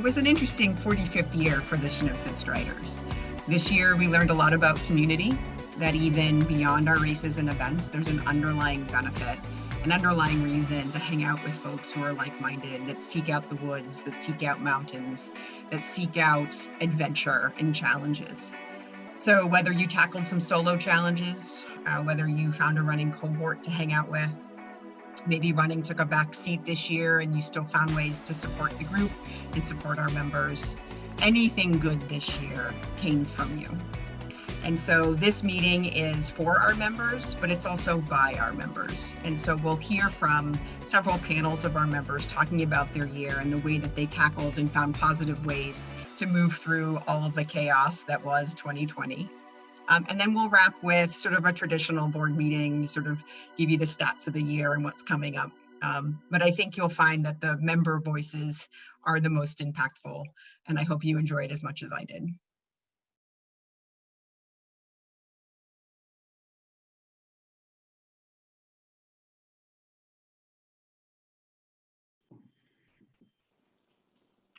It was an interesting 45th year for the Shenipsit Striders. This year, we learned a lot about community, that even beyond our races and events, there's an underlying benefit, an underlying reason to hang out with folks who are like-minded, that seek out the woods, that seek out mountains, that seek out adventure and challenges. So whether you tackled some solo challenges, whether you found a running cohort to hang out with, maybe running took a back seat this year and you still found ways to support the group and support our members, anything good this year came from you. And so this meeting is for our members, but it's also by our members. And so we'll hear from several panels of our members talking about their year and the way that they tackled and found positive ways to move through all of the chaos that was 2020. And then we'll wrap with sort of a traditional board meeting, sort of give you the stats of the year and what's coming up. But I think you'll find that the member voices are the most impactful, and I hope you enjoy it as much as I did.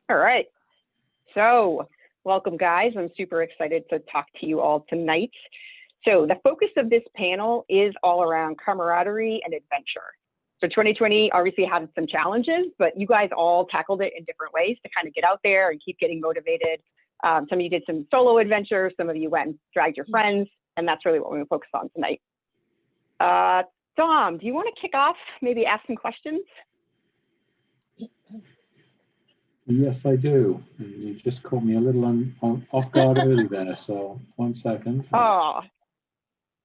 All right, so welcome guys. I'm super excited to talk to you all tonight. So the focus of this panel is all around camaraderie and adventure. So 2020 obviously had some challenges, but you guys all tackled it in different ways to kind of get out there and keep getting motivated. Some of you did some solo adventures, some of you went and dragged your friends, and that's really what we're gonna focus on tonight. Dom, do you want to kick off, maybe ask some questions? Yes, I do. And you just caught me a little off guard early there, so 1 second. Oh,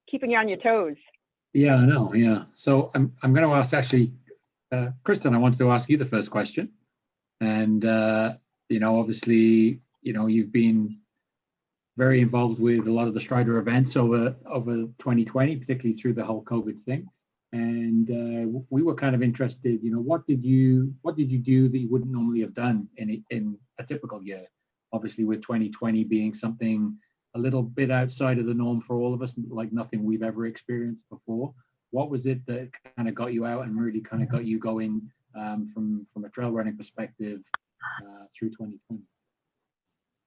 keeping you on your toes. Yeah, I know. Yeah. So I'm going to ask actually, Kristen. I wanted to ask you the first question, and obviously, you've been very involved with a lot of the Strider events over 2020, particularly through the whole COVID thing. And we were kind of interested, what did you do that you wouldn't normally have done in a typical year? Obviously, with 2020 being something a little bit outside of the norm for all of us, like nothing we've ever experienced before. What was it that kind of got you out and really kind of got you going from a trail running perspective through 2020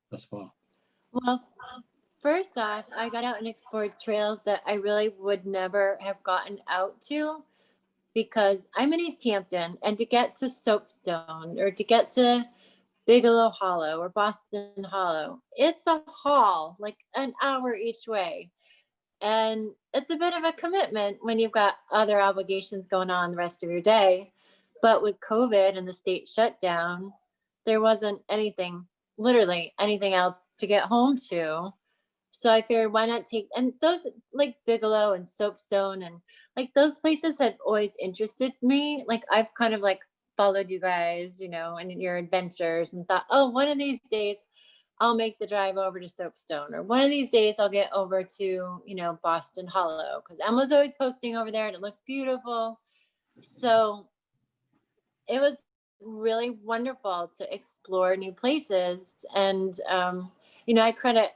thus far? Well, first off, I got out and explored trails that I really would never have gotten out to, because I'm in East Hampton, and to get to Soapstone or to get to Bigelow Hollow or Boston Hollow, it's a haul, like an hour each way. And it's a bit of a commitment when you've got other obligations going on the rest of your day. But with COVID and the state shutdown, there wasn't anything, literally anything else to get home to. So I figured, why not take, and those like Bigelow and Soapstone and like those places had always interested me. Like I've kind of like followed you guys, and your adventures, and thought, oh, one of these days I'll make the drive over to Soapstone, or one of these days I'll get over to, Boston Hollow, because Emma's always posting over there and it looks beautiful. So it was really wonderful to explore new places. And, I credit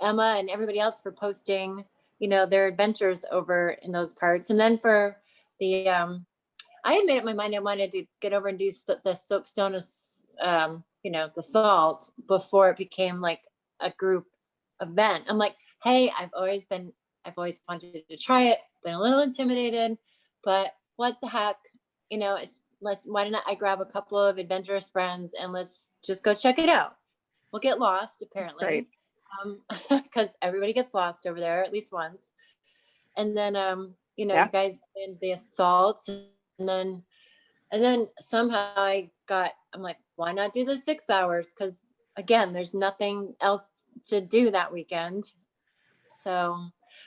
Emma and everybody else for posting, their adventures over in those parts. And then for the, I had made up my mind I wanted to get over and do the Soapstone, the salt, before it became like a group event. I'm like, hey, I've always wanted to try it, been a little intimidated, but what the heck, why didn't I grab a couple of adventurous friends and let's just go check it out? We'll get lost, apparently. Right. Because everybody gets lost over there at least once. And then, you guys did the assault, and then somehow I'm like, why not do the 6 hours? Because again, there's nothing else to do that weekend. So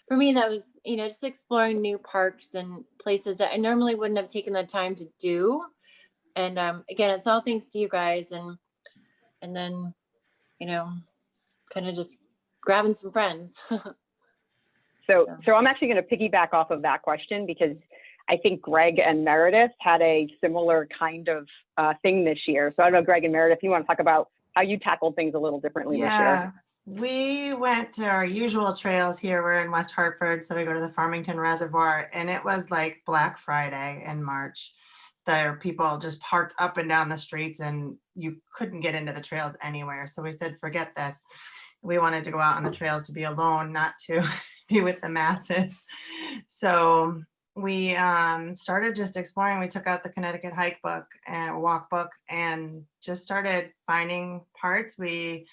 for me, that was, just exploring new parks and places that I normally wouldn't have taken the time to do. And again, it's all thanks to you guys. And then, kind of just grabbing some friends. So I'm actually going to piggyback off of that question, because I think Greg and Meredith had a similar kind of thing this year. So I don't know, Greg and Meredith, if you want to talk about how you tackled things a little differently this year. We went to our usual trails here. We're in West Hartford, so we go to the Farmington Reservoir, and it was like Black Friday in March. there are people just parked up and down the streets and you couldn't get into the trails anywhere. So we said, forget this. We wanted to go out on the trails to be alone, not to be with the masses. So we started just exploring. We took out the Connecticut hike book and walk book and just started finding parts. We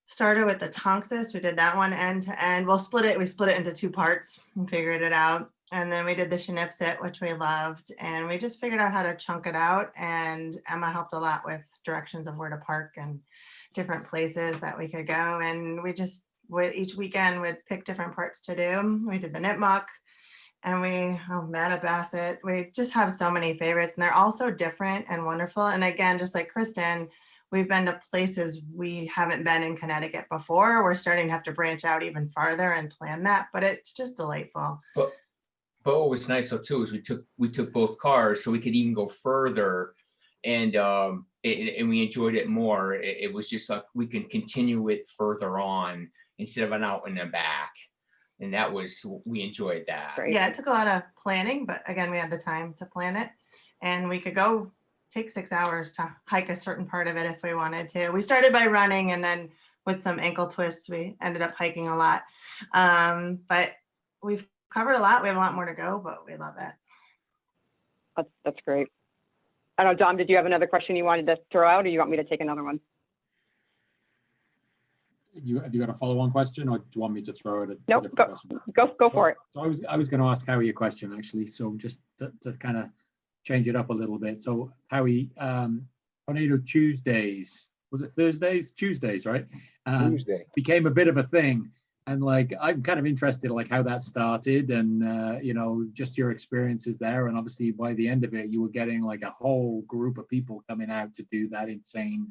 started with the Tonksys. We did that one end to end. We split it into 2 parts and figured it out. And then we did the Shenipsit, which we loved. And we just figured out how to chunk it out. And Emma helped a lot with directions of where to park and different places that we could go. And we just each weekend would pick different parts to do. We did the Nipmuc and Manabasset. We just have so many favorites and they're all so different and wonderful. And again, just like Kristen, we've been to places we haven't been in Connecticut before. We're starting to have to branch out even farther and plan that, but it's just delightful. But what was nice though too is we took both cars so we could even go further, and we enjoyed it more. It was just like we can continue it further on instead of an out and a back, and we enjoyed that. Great. Yeah, it took a lot of planning, but again, we had the time to plan it, and we could go take 6 hours to hike a certain part of it if we wanted to. We started by running, and then with some ankle twists, we ended up hiking a lot. But we've covered a lot. We have a lot more to go, but we love it. That's great. I don't know, Dom, did you have another question you wanted to throw out, or you want me to take another one? Have you got a follow-on question, or do you want me to throw it? Nope, go for it. So I was going to ask Howie a question actually. So just to kind of change it up a little bit. So Howie, Tornado Tuesdays, was it Thursdays? Tuesdays, right? Tuesday became a bit of a thing. And like, I'm kind of interested in like how that started and, you know, just your experiences there. And obviously by the end of it, you were getting like a whole group of people coming out to do that insane,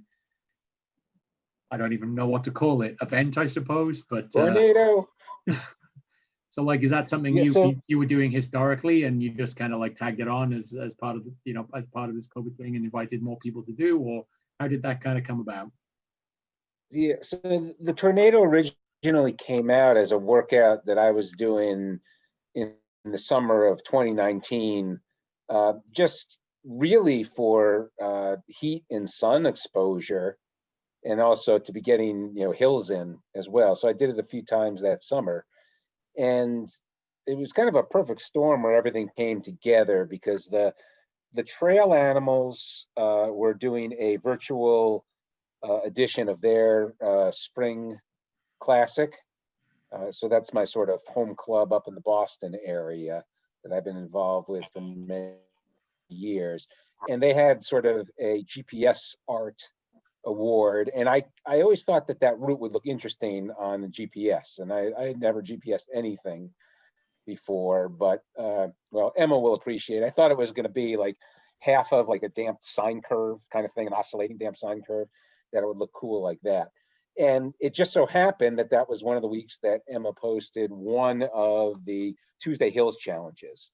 I don't even know what to call it, event, I suppose. But Tornado. So like, is that something you were doing historically and you just kind of like tagged it on as part of, you know, as part of this COVID thing and invited more people to do, or how did that kind of come about? Yeah, so the Tornado originally came out as a workout that I was doing in the summer of 2019, just really for heat and sun exposure, and also to be getting, you know, hills in as well. So I did it a few times that summer, and it was kind of a perfect storm where everything came together because the trail animals were doing a virtual edition of their spring classic. So that's my sort of home club up in the Boston area that I've been involved with for many years. And they had sort of a GPS art award. And I always thought that route would look interesting on the GPS. And I had never GPSed anything before, but well, Emma will appreciate it. I thought it was going to be like half of like a damped sine curve kind of thing, an oscillating damped sine curve, that it would look cool like that. And it just so happened that that was one of the weeks that Emma posted one of the Tuesday Hills challenges.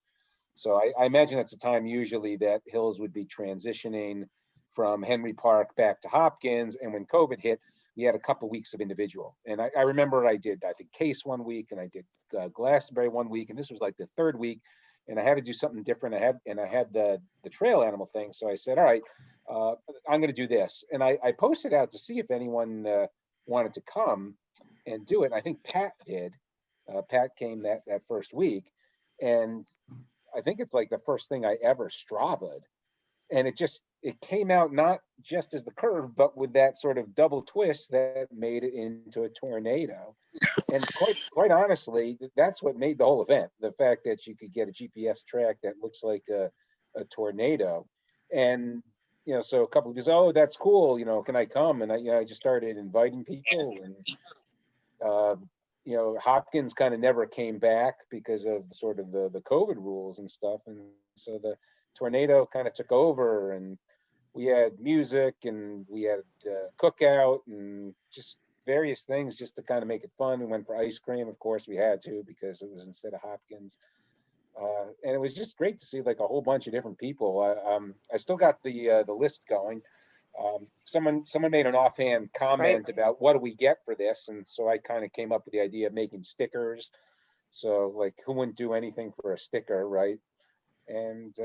So I imagine it's a time usually that Hills would be transitioning from Henry Park back to Hopkins. And when COVID hit, we had a couple weeks of individual. And I remember I think Case one week, and I did Glastonbury one week, and this was like the third week. And I had to do something different. I had the trail animal thing. So I said, all right, I'm going to do this. And I posted out to see if anyone wanted to come and do it. And I think Pat did. Pat came that first week. And I think it's like the first thing I ever Strava'd. And it came out not just as the curve, but with that sort of double twist that made it into a tornado. And quite honestly, that's what made the whole event. The fact that you could get a GPS track that looks like a tornado. And, you know, so a couple of people, oh, that's cool. You know, can I come? And I just started inviting people, and, you know, Hopkins kind of never came back because of sort of the COVID rules and stuff. And so the Tornado kind of took over, and we had music, and we had cookout, and just various things just to kind of make it fun. We went for ice cream, of course we had to, because it was instead of Hopkins. And it was just great to see like a whole bunch of different people. I still got the list going. Someone made an offhand comment about what do we get for this, and so I kind of came up with the idea of making stickers. So like, who wouldn't do anything for a sticker, right? And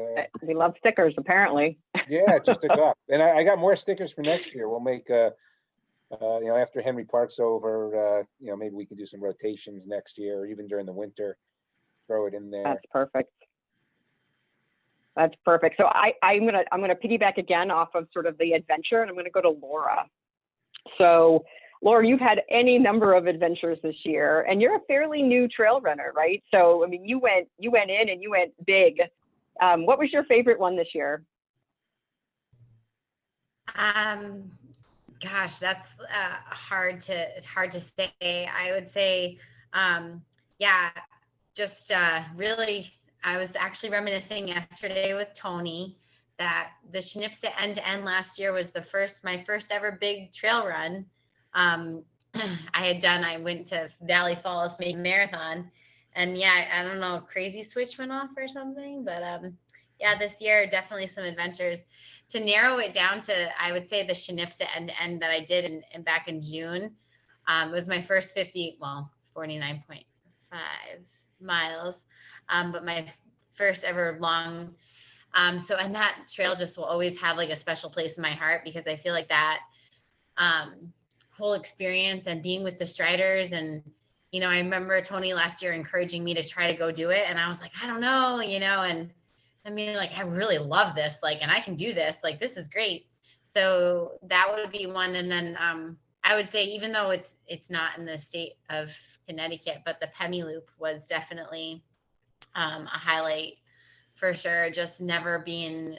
We love stickers, apparently. yeah, it just took off. And I got more stickers for next year. We'll make, after Henry Park's over, maybe we can do some rotations next year, or even during the winter, throw it in there. That's perfect. That's perfect. So I'm gonna piggyback again off of sort of the adventure, and I'm gonna go to Laura. So Laura, you've had any number of adventures this year, and you're a fairly new trail runner, right? So I mean, you went in and you went big. What was your favorite one this year? Gosh, that's hard to say. I would say, yeah, just really, I was actually reminiscing yesterday with Tony that the Shenipsit end-to-end last year was my first ever big trail run. I went to Valley Falls to make a marathon, and yeah, I don't know, crazy switch went off or something, but yeah, this year definitely some adventures. To narrow it down to, I would say the Shenipsit end-to-end that I did in back in June, it was my first 49.5 miles, but my first ever long. So, and that trail just will always have like a special place in my heart, because I feel like that whole experience and being with the Striders, and I remember Tony last year encouraging me to try to go do it, and I was like, I don't know, and I mean, like, I really love this, like, and I can do this, like, this is great. So that would be one. And then I would say, even though it's not in the state of Connecticut, but the Pemi Loop was definitely a highlight for sure. Just never being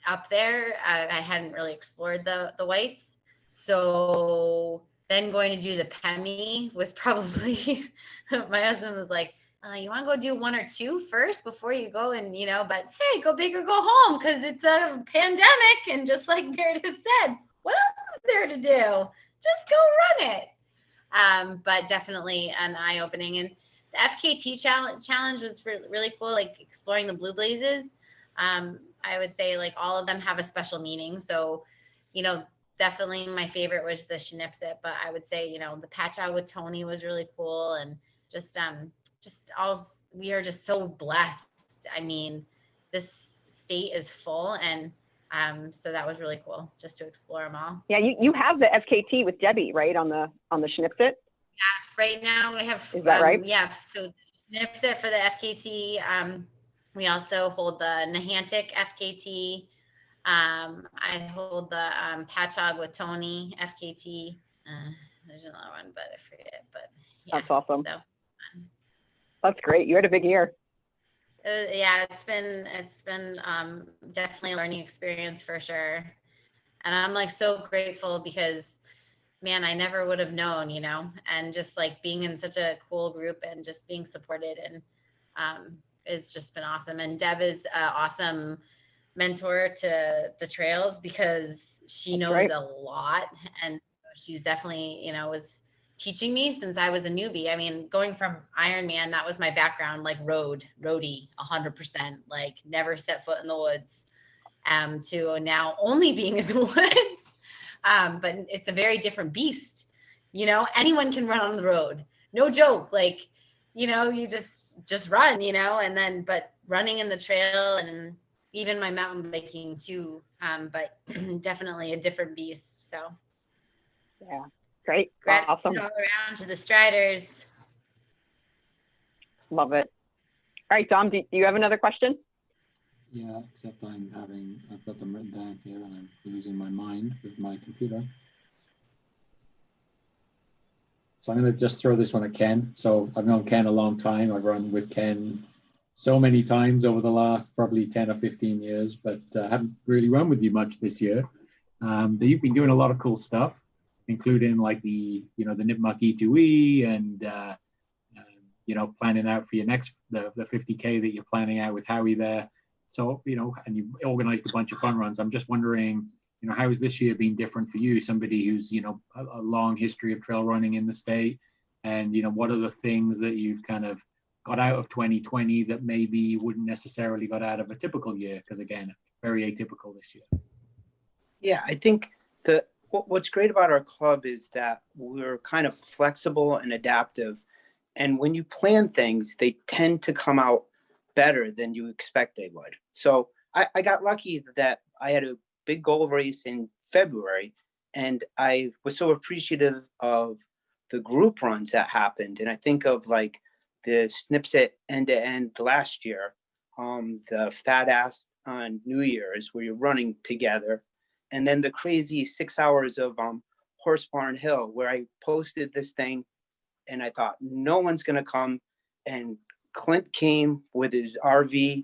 up there. I hadn't really explored the whites. So then going to do the Pemi was probably, my husband was like, you want to go do one or two first before you go, and but hey, go big or go home, because it's a pandemic, and just like Meredith said, what else is there to do? Just go run it. But definitely an eye-opening. And the FKT challenge was really cool, like exploring the Blue Blazes. I would say like all of them have a special meaning. So, definitely my favorite was the Shenipsit, but I would say, the patch out with Tony was really cool, and just we are just so blessed. I mean, this state is full, and so that was really cool just to explore them all. Yeah, you have the FKT with Debbie, right, on the Shenipsit? Yeah, right now we have. Is that right? Yeah, so Shenipsit for the FKT. We also hold the Nahantic FKT. I hold the Patchogue with Tony FKT. There's another one, but I forget. But yeah, that's awesome. So, that's great. You had a big year. Yeah, it's been definitely a learning experience for sure. And I'm like so grateful, because man, I never would have known, and just like being in such a cool group and just being supported, and it's just been awesome. And Deb is an awesome mentor to the trails, because she knows a lot, and she's definitely, was teaching me since I was a newbie. I mean, going from Ironman, that was my background, like roadie, 100%, like never set foot in the woods, to now only being in the woods. But it's a very different beast. Anyone can run on the road. No joke. Like, you just run, and then, but running in the trail, and even my mountain biking too. But definitely a different beast. So. Yeah. Great. Awesome. All around to the Striders. Love it. All right, Dom, do you have another question? Yeah, except I've got them written down here, and I'm losing my mind with my computer. So I'm going to just throw this one at Ken. So I've known Ken a long time. I've run with Ken so many times over the last probably 10 or 15 years, but haven't really run with you much this year. But you've been doing a lot of cool stuff, including like the Nipmuc E2E, and planning out for your next the 50K that you're planning out with Howie there. So and you've organized a bunch of fun runs. I'm just wondering, how has this year been different for you? Somebody who's a long history of trail running in the state, and what are the things that you've kind of got out of 2020 that maybe you wouldn't necessarily got out of a typical year? Because again, very atypical this year. Yeah, I think what's great about our club is that we're kind of flexible and adaptive. And when you plan things, they tend to come out better than you expect they would. So I got lucky that I had a big goal race in February, and I was so appreciative of the group runs that happened. And I think of like the Shenipsit end to end last year, the Fat Ass on New Year's where you're running together, and then the crazy 6 hours of Horse Barn Hill where I posted this thing and I thought no one's gonna come, and Clint came with his RV,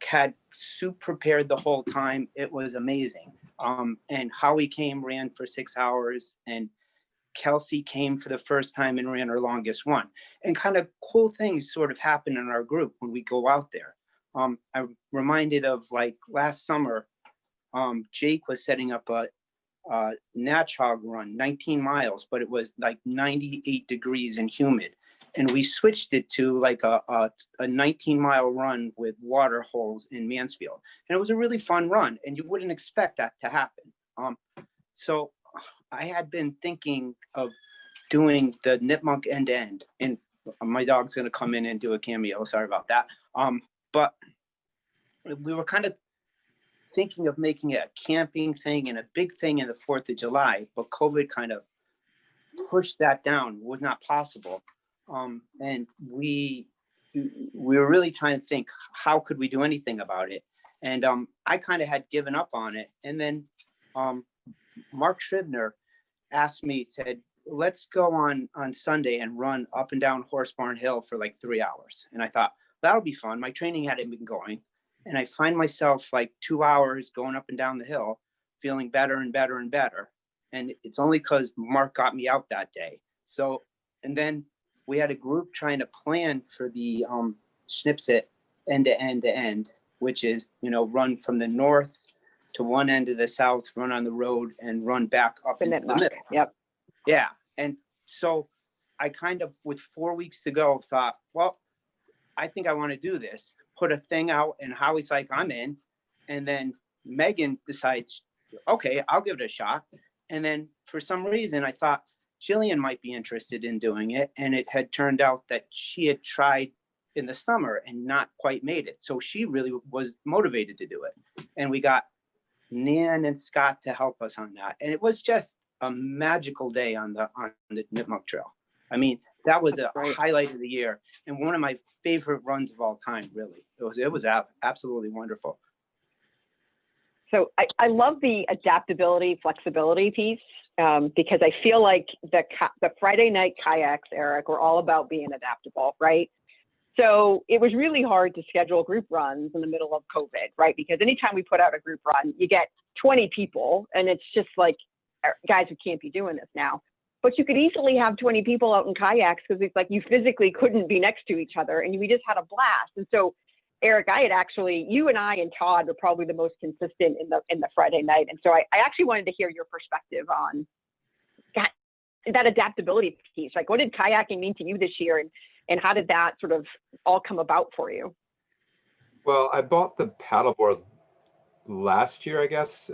had soup prepared the whole time. It was amazing. And Howie came, ran for 6 hours, and Kelsey came for the first time and ran her longest one. And kind of cool things sort of happen in our group when we go out there. I'm reminded of like last summer, Jake was setting up a Natch Hog run, 19 miles, but it was like 98 degrees and humid. And we switched it to like a 19-mile run with water holes in Mansfield. And it was a really fun run, and you wouldn't expect that to happen. So I had been thinking of doing the Nipmunk end to end, and my dog's gonna come in and do a cameo, sorry about that. But we were kind of thinking of making it a camping thing and a big thing in the 4th of July, but COVID kind of pushed that down, was not possible. And we were really trying to think, how could we do anything about it? And I kind of had given up on it. And then Mark Shribner asked me, said, let's go on Sunday and run up and down Horse Barn Hill for like 3 hours. And I thought, that'll be fun. My training hadn't been going. And I find myself like 2 hours going up and down the hill, feeling better and better and better. And it's only because Mark got me out that day. So, and then we had a group trying to plan for the Shenipsit end to end to end, which is, you know, run from the north to one end of the south, run on the road, and run back up into the middle. Yep. Yeah. And so I kind of, with 4 weeks to go, thought, well, I think I want to do this. Put a thing out, and Howie's like, I'm in. And then Megan decides, okay, I'll give it a shot. And then for some reason, I thought Jillian might be interested in doing it. And it had turned out that she had tried in the summer and not quite made it. So she really was motivated to do it. And we got Nan and Scott to help us on that. And it was just a magical day on the Nipmuc Trail. I mean, that was a highlight of the year and one of my favorite runs of all time, really. It was absolutely wonderful. So I love the adaptability, flexibility piece, because I feel like the Friday night kayaks, Eric, were all about being adaptable, right? So it was really hard to schedule group runs in the middle of COVID, right? Because anytime we put out a group run, you get 20 people, and it's just like, guys, we can't be doing this now. But you could easily have 20 people out in kayaks because it's like you physically couldn't be next to each other, and we just had a blast. And so, Eric, I had actually, you and I and Todd were probably the most consistent in the Friday night. And so I actually wanted to hear your perspective on that adaptability piece. Like, what did kayaking mean to you this year, and how did that sort of all come about for you? Well, I bought the paddleboard last year, I guess,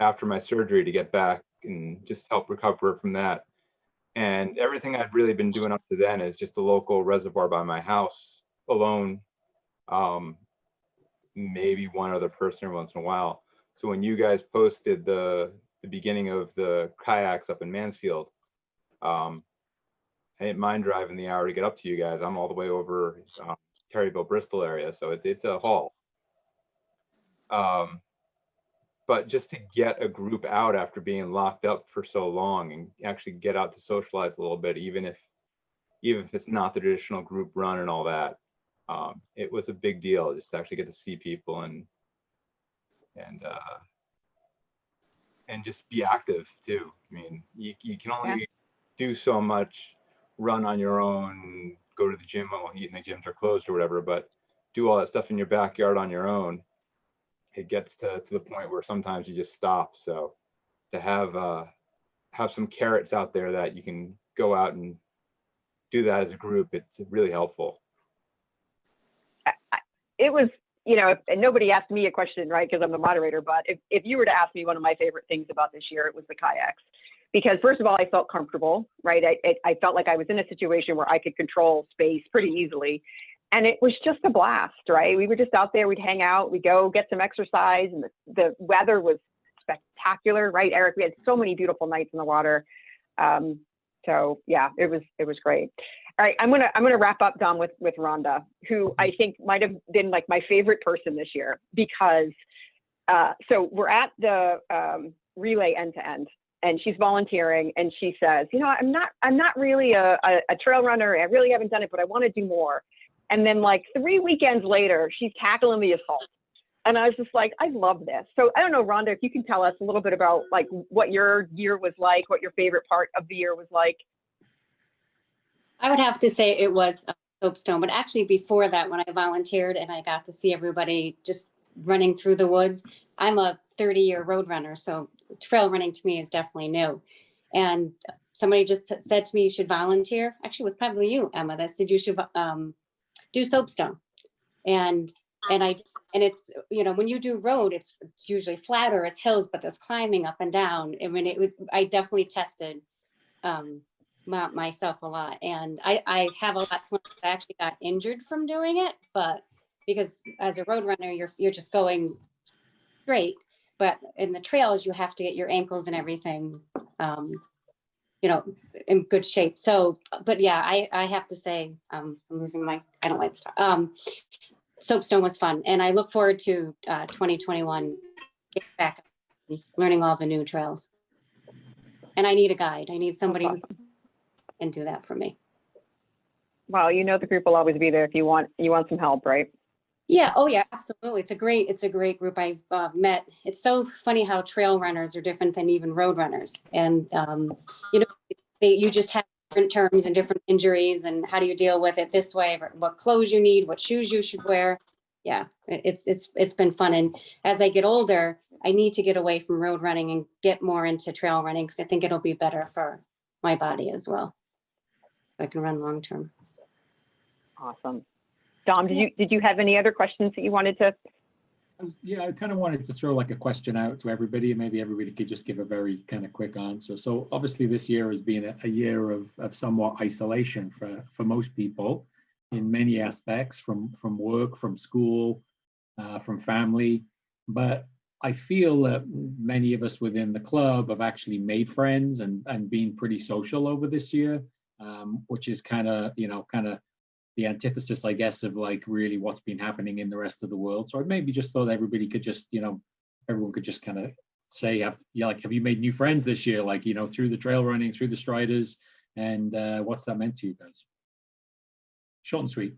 after my surgery to get back and just help recover from that. And everything I'd really been doing up to then is just a local reservoir by my house alone. Maybe one other person every once in a while. So when you guys posted the beginning of the kayaks up in Mansfield, I didn't mind driving the hour to get up to you guys. I'm all the way over Terryville, Bristol area, so it's a haul. But just to get a group out after being locked up for so long and actually get out to socialize a little bit, even if it's not the traditional group run and all that, it was a big deal just to actually get to see people and just be active too. I mean, you can only do so much, run on your own, go to the gym, well, the gyms are closed or whatever, but do all that stuff in your backyard on your own. It gets to the point where sometimes you just stop. So to have some carrots out there that you can go out and do that as a group, it's really helpful. It was, you know, and nobody asked me a question, right? Because I'm the moderator, but if you were to ask me one of my favorite things about this year, it was the kayaks. Because first of all, I felt comfortable, right? I felt like I was in a situation where I could control space pretty easily. And it was just a blast, right? We were just out there, we'd hang out, we'd go get some exercise, and the weather was spectacular, right, Eric? We had so many beautiful nights in the water. So yeah, it was great. All right, I'm gonna wrap up, Dom, with Rhonda, who I think might have been like my favorite person this year, because so we're at the relay end to end, and she's volunteering, and she says, you know, I'm not really a trail runner. I really haven't done it, but I want to do more. And then like 3 weekends later, she's tackling the assault. And I was just like, I love this. So I don't know, Rhonda, if you can tell us a little bit about like what your year was like, what your favorite part of the year was like. I would have to say it was Soapstone, but actually before that, when I volunteered and I got to see everybody just running through the woods, I'm a 30-year road runner, so trail running to me is definitely new. And somebody just said to me, you should volunteer. Actually, it was probably you, Emma, that said you should do Soapstone. And it's, you know, when you do road, it's usually flatter, it's hills, but there's climbing up and down. I mean, I definitely tested myself a lot, and I have a lot to learn. I actually got injured from doing it, but because as a road runner, you're just going straight, but in the trails, you have to get your ankles and everything, you know, in good shape. So, but yeah, I have to say, I'm losing my, I don't like to talk. Soapstone was fun, and I look forward to 2021, getting back, learning all the new trails. And I need a guide. I need somebody who can do that for me. Well, you know, the group will always be there if you want some help, right? Yeah. Oh yeah, absolutely. It's a great group I've met. It's so funny how trail runners are different than even road runners. And, you know, you just have different terms and different injuries, and how do you deal with it this way, what clothes you need, what shoes you should wear. Yeah, it's been fun. And as I get older, I need to get away from road running and get more into trail running, because I think it'll be better for my body as well. I can run long term. Awesome. Dom, did you have any other questions that you wanted to? Yeah, I kind of wanted to throw like a question out to everybody, and maybe everybody could just give a very kind of quick answer. So obviously this year has been a year of somewhat isolation for most people in many aspects, from work, from school, from family. But I feel that many of us within the club have actually made friends and been pretty social over this year, which is kind of the antithesis, I guess, of like really what's been happening in the rest of the world. So I maybe just thought everybody could just, everyone could just kind of say, have you made new friends this year? Like, through the trail running, through the Striders, and what's that meant to you guys? Short and sweet.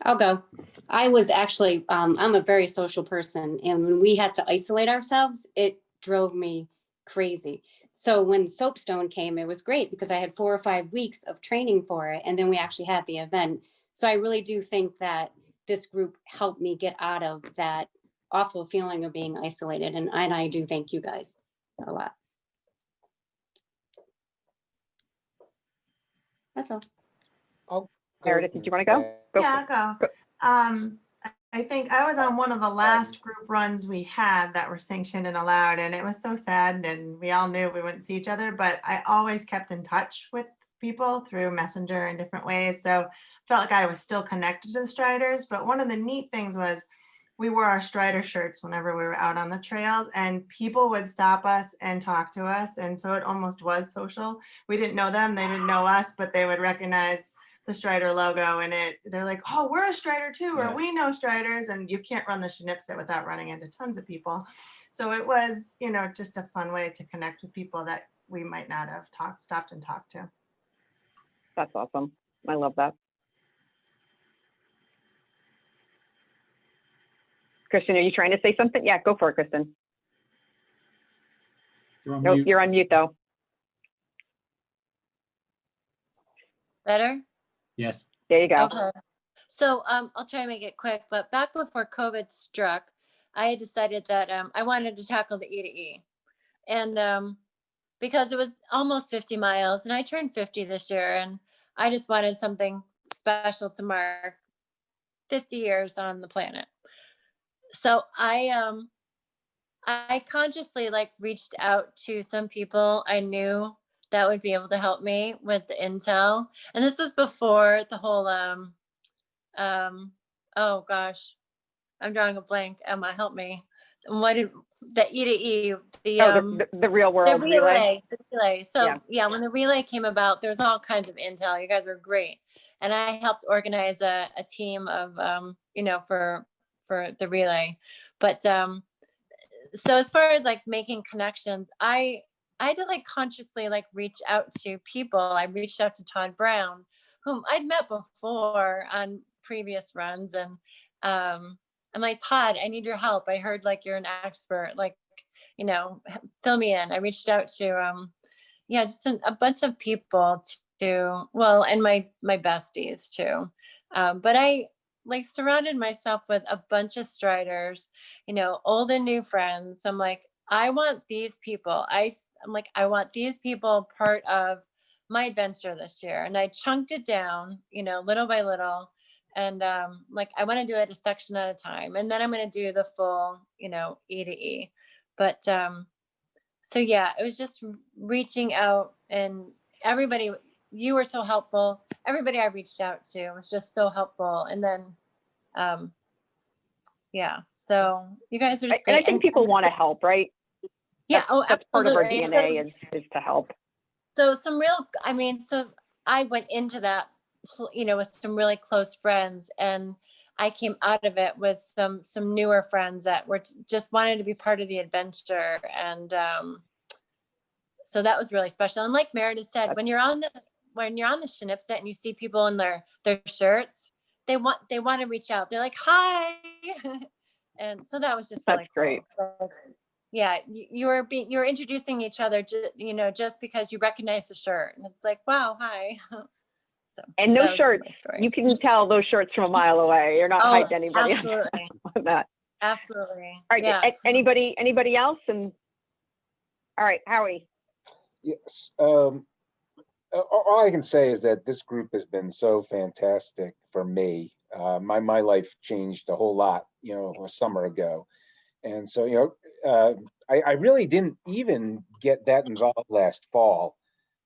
I'll go. I was actually, I'm a very social person, and when we had to isolate ourselves, it drove me crazy. So when Soapstone came, it was great because I had 4 or 5 weeks of training for it, and then we actually had the event. So I really do think that this group helped me get out of that awful feeling of being isolated, and I do thank you guys a lot. That's all. Meredith, did you want to go? Yeah, I'll go. I think I was on one of the last group runs we had that were sanctioned and allowed, and it was so sad, and we all knew we wouldn't see each other, but I always kept in touch with people through Messenger in different ways. So I felt like I was still connected to the Striders. But one of the neat things was we wore our Strider shirts whenever we were out on the trails, and people would stop us and talk to us. And so it almost was social. We didn't know them, they didn't know us, but they would recognize the Strider logo, and they're like, oh, we're a Strider too, or we know Striders. And you can't run the Shenipsit without running into tons of people. So it was, just a fun way to connect with people that we might not have stopped and talked to. That's awesome. I love that. Kristen, are you trying to say something? Yeah, go for it, Kristen. Nope, you're on mute though. Better? Yes. There you go. Okay. So I'll try and make it quick, but back before COVID struck, I had decided that I wanted to tackle the E to E. And because it was almost 50 miles, and I turned 50 this year, and I just wanted something special to mark 50 years on the planet. So I consciously reached out to some people I knew that would be able to help me with the intel. And this was before the whole oh gosh, I'm drawing a blank. Emma, help me. What did the E to E, The real world the relay. relay. So Yeah. yeah, when the relay came about, there's all kinds of intel. You guys were great. And I helped organize a team of, you know, for the relay. But so as far as like making connections, I had to like consciously like reach out to people. I reached out to Todd Brown, whom I'd met before on previous runs. And I'm like, Todd, I need your help. I heard like you're an expert, like, you know, fill me in. I reached out to yeah, just a bunch of people to, well, and my besties too. But I like surrounded myself with a bunch of striders, you know, old and new friends. I'm like, I want these people. I'm like, I want these people part of my adventure this year. And I chunked it down, you know, little by little. And like, I want to do it a section at a time. And then I'm going to do the full, you know, E to E. But so yeah, it was just reaching out, and everybody, you were so helpful. Everybody I reached out to was just so helpful. And then, yeah, so you guys are just And great. I think people want to help, right? Yeah, That's part of our absolutely. DNA is to help. So some real, I mean, so I went into that, you know, with some really close friends, and I came out of it with some newer friends that were just wanted to be part of the adventure. And so that was really special. And like Meredith said, when you're on the Shenipsit and you see people in their shirts, they want to reach out. They're like, hi. And so that was just really That's great. cool. So, yeah, you're introducing each other, you know, just because you recognize the shirt, and it's like, wow, hi. So, and those shirts, you can tell those shirts from a mile away. You're not hiding anybody absolutely. on that. Absolutely. All right. Yeah. Anybody else? And all right, Howie. Yes. All I can say is that this group has been so fantastic for me. My life changed a whole lot, you know, a summer ago. And so, you know, I really didn't even get that involved last fall.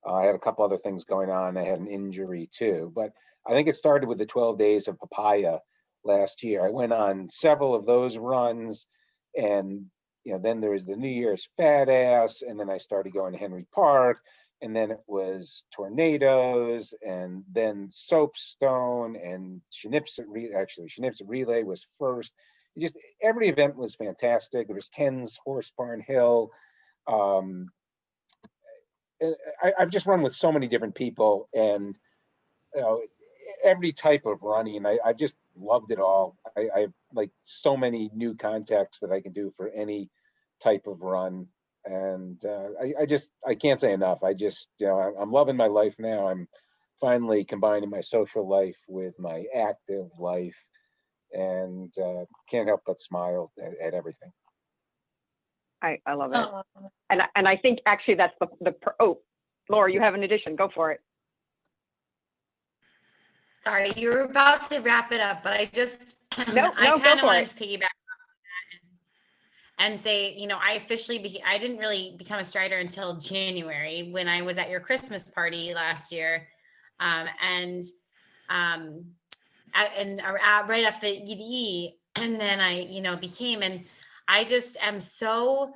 I had a couple other things going on. I had an injury too, but I think it started with the 12 days of Papaya last year. I went on several of those runs, and you know, then there was the New Year's Fat Ass, and then I started going to Henry Park, and then it was Tornadoes, and then Soapstone, and Shenipsit Relay was first. Just every event was fantastic. There was Ken's Horse Barn Hill. I've just run with so many different people, and you know, every type of running. I just loved it all. I have like so many new contacts that I can do for any type of run, and I can't say enough. You know, I'm loving my life now. I'm finally combining my social life with my active life, and can't help but smile at everything. I love it. And I think actually that's oh, Laura, you have an addition. Go for it. Sorry, you were about to wrap it up, but I just, I kind of wanted to piggyback on that and say, you know, I didn't really become a strider until January when I was at your Christmas party last year. Right after the EDE, and then I, you know, became, and I just am so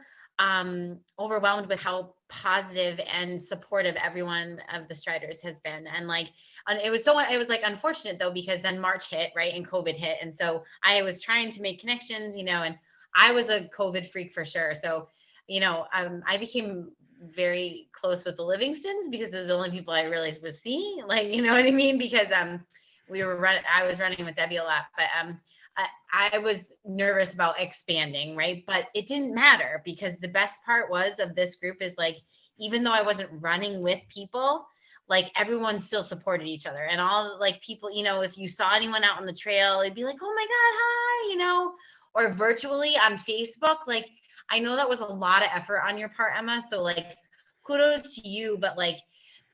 overwhelmed with how positive and supportive everyone of the striders has been. And like, it was like unfortunate though, because then March hit, right? And COVID hit. And so I was trying to make connections, you know, and I was a COVID freak for sure. So, you know, I became very close with the Livingstons because those are the only people I really was seeing, like, you know what I mean? Because I was running with Debbie a lot, but I was nervous about expanding, right? But it didn't matter, because the best part of this group is like, even though I wasn't running with people, like everyone still supported each other, and all like people, you know, if you saw anyone out on the trail, it'd be like, oh my God, hi, you know, or virtually on Facebook. Like, I know that was a lot of effort on your part, Emma. So like, kudos to you, but like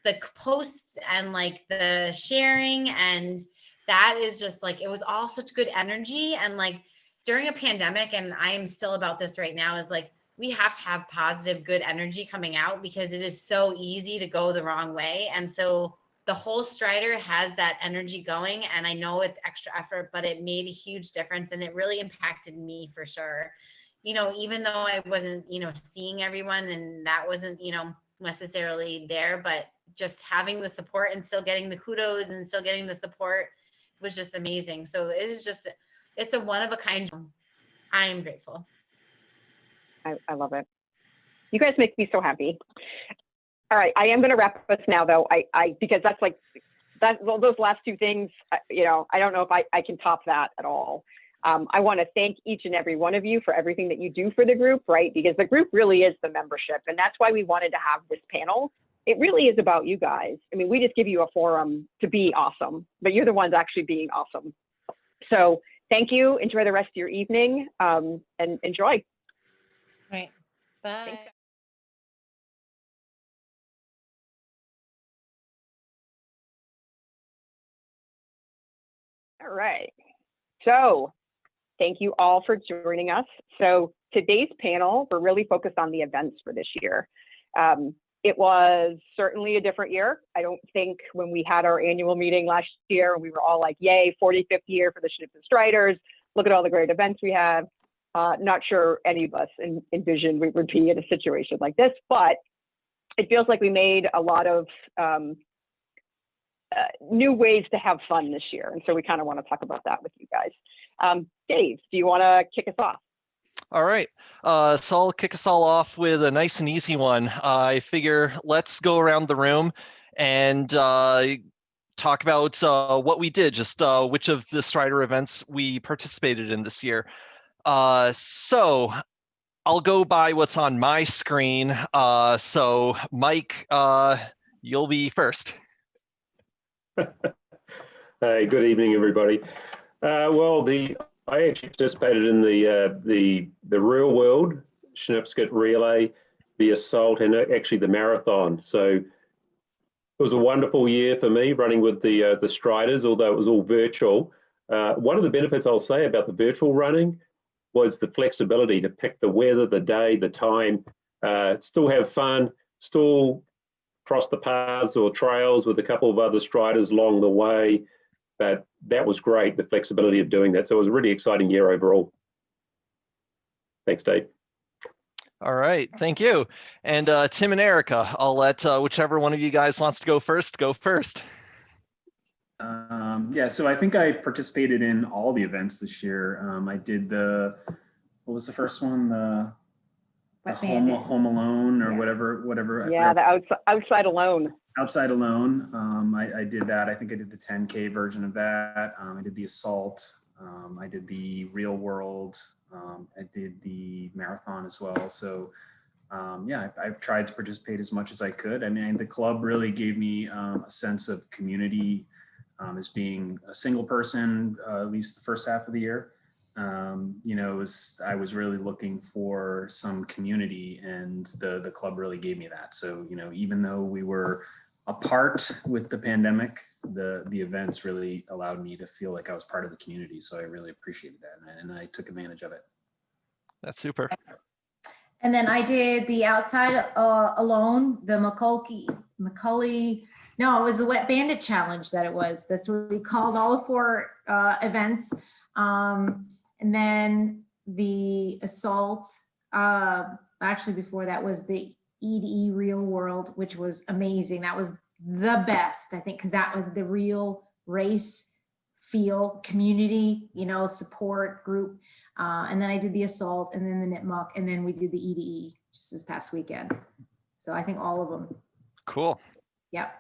the posts and like the sharing, and that is just like, it was all such good energy. And like during a pandemic, and I am still about this right now, is like, we have to have positive, good energy coming out, because it is so easy to go the wrong way. And so the whole Strider has that energy going, and I know it's extra effort, but it made a huge difference, and it really impacted me for sure. You know, even though I wasn't, you know, seeing everyone and that wasn't, you know, necessarily there, but just having the support and still getting the kudos and still getting the support was just amazing. So it is just, it's a one of a kind. I am grateful. I love it. You guys make me so happy. All right, I am going to wrap us now, though. Because that's like those last two things. You know, I don't know if I can top that at all. I want to thank each and every one of you for everything that you do for the group, right? Because the group really is the membership, and that's why we wanted to have this panel. It really is about you guys. I mean, we just give you a forum to be awesome, but you're the ones actually being awesome. So thank you. Enjoy the rest of your evening, and enjoy. Right. Bye. Thanks. All right. So thank you all for joining us. So today's panel, we're really focused on the events for this year. It was certainly a different year. I don't think when we had our annual meeting last year, we were all like, yay, 45th year for the Shenipsit Striders. Look at all the great events we have. Not sure any of us envisioned we would be in a situation like this, but it feels like we made a lot of new ways to have fun this year. And so we kind of want to talk about that with you guys. Dave, do you want to kick us off? All right, so I'll kick us all off with a nice and easy one. I figure let's go around the room and talk about what we did, just which of the Strider events we participated in this year. So I'll go by what's on my screen. So Mike, you'll be first. Hey, good evening, everybody. Well, I actually participated in the real world Shenipsit relay, the assault, and actually the marathon. So it was a wonderful year for me running with the Striders, although it was all virtual. One of the benefits I'll say about the virtual running was the flexibility to pick the weather, the day, the time, still have fun, still cross the paths or trails with a couple of other Striders along the way. But that was great, the flexibility of doing that. So it was a really exciting year overall. Thanks, Dave. All right, thank you. And Tim and Erica, I'll let whichever one of you guys wants to go first, go first. Yeah, so I think I participated in all the events this year. I did what was the first one? The Home Alone or whatever. Yeah, the outside alone. Outside Alone. I did that. I think I did the 10K version of that. I did the assault. I did the real world. I did the marathon as well. So yeah, I've tried to participate as much as I could. I mean, the club really gave me a sense of community as being a single person, at least the first half of the year. You know, I was really looking for some community, and the club really gave me that. So, you know, even though we were apart with the pandemic, the events really allowed me to feel like I was part of the community. So I really appreciated that, and I took advantage of it. That's super. And then I did the Outside Alone, the Macaulay. No, it was the Wet Bandit Challenge that it was. That's what we called all 4 events. And then the assault, actually before that was the EDE Real World, which was amazing. That was the best, I think, because that was the real race feel, community, you know, support group. And then I did the assault, and then the Nipmuc, and then we did the EDE just this past weekend. So I think all of them. Cool. Yep.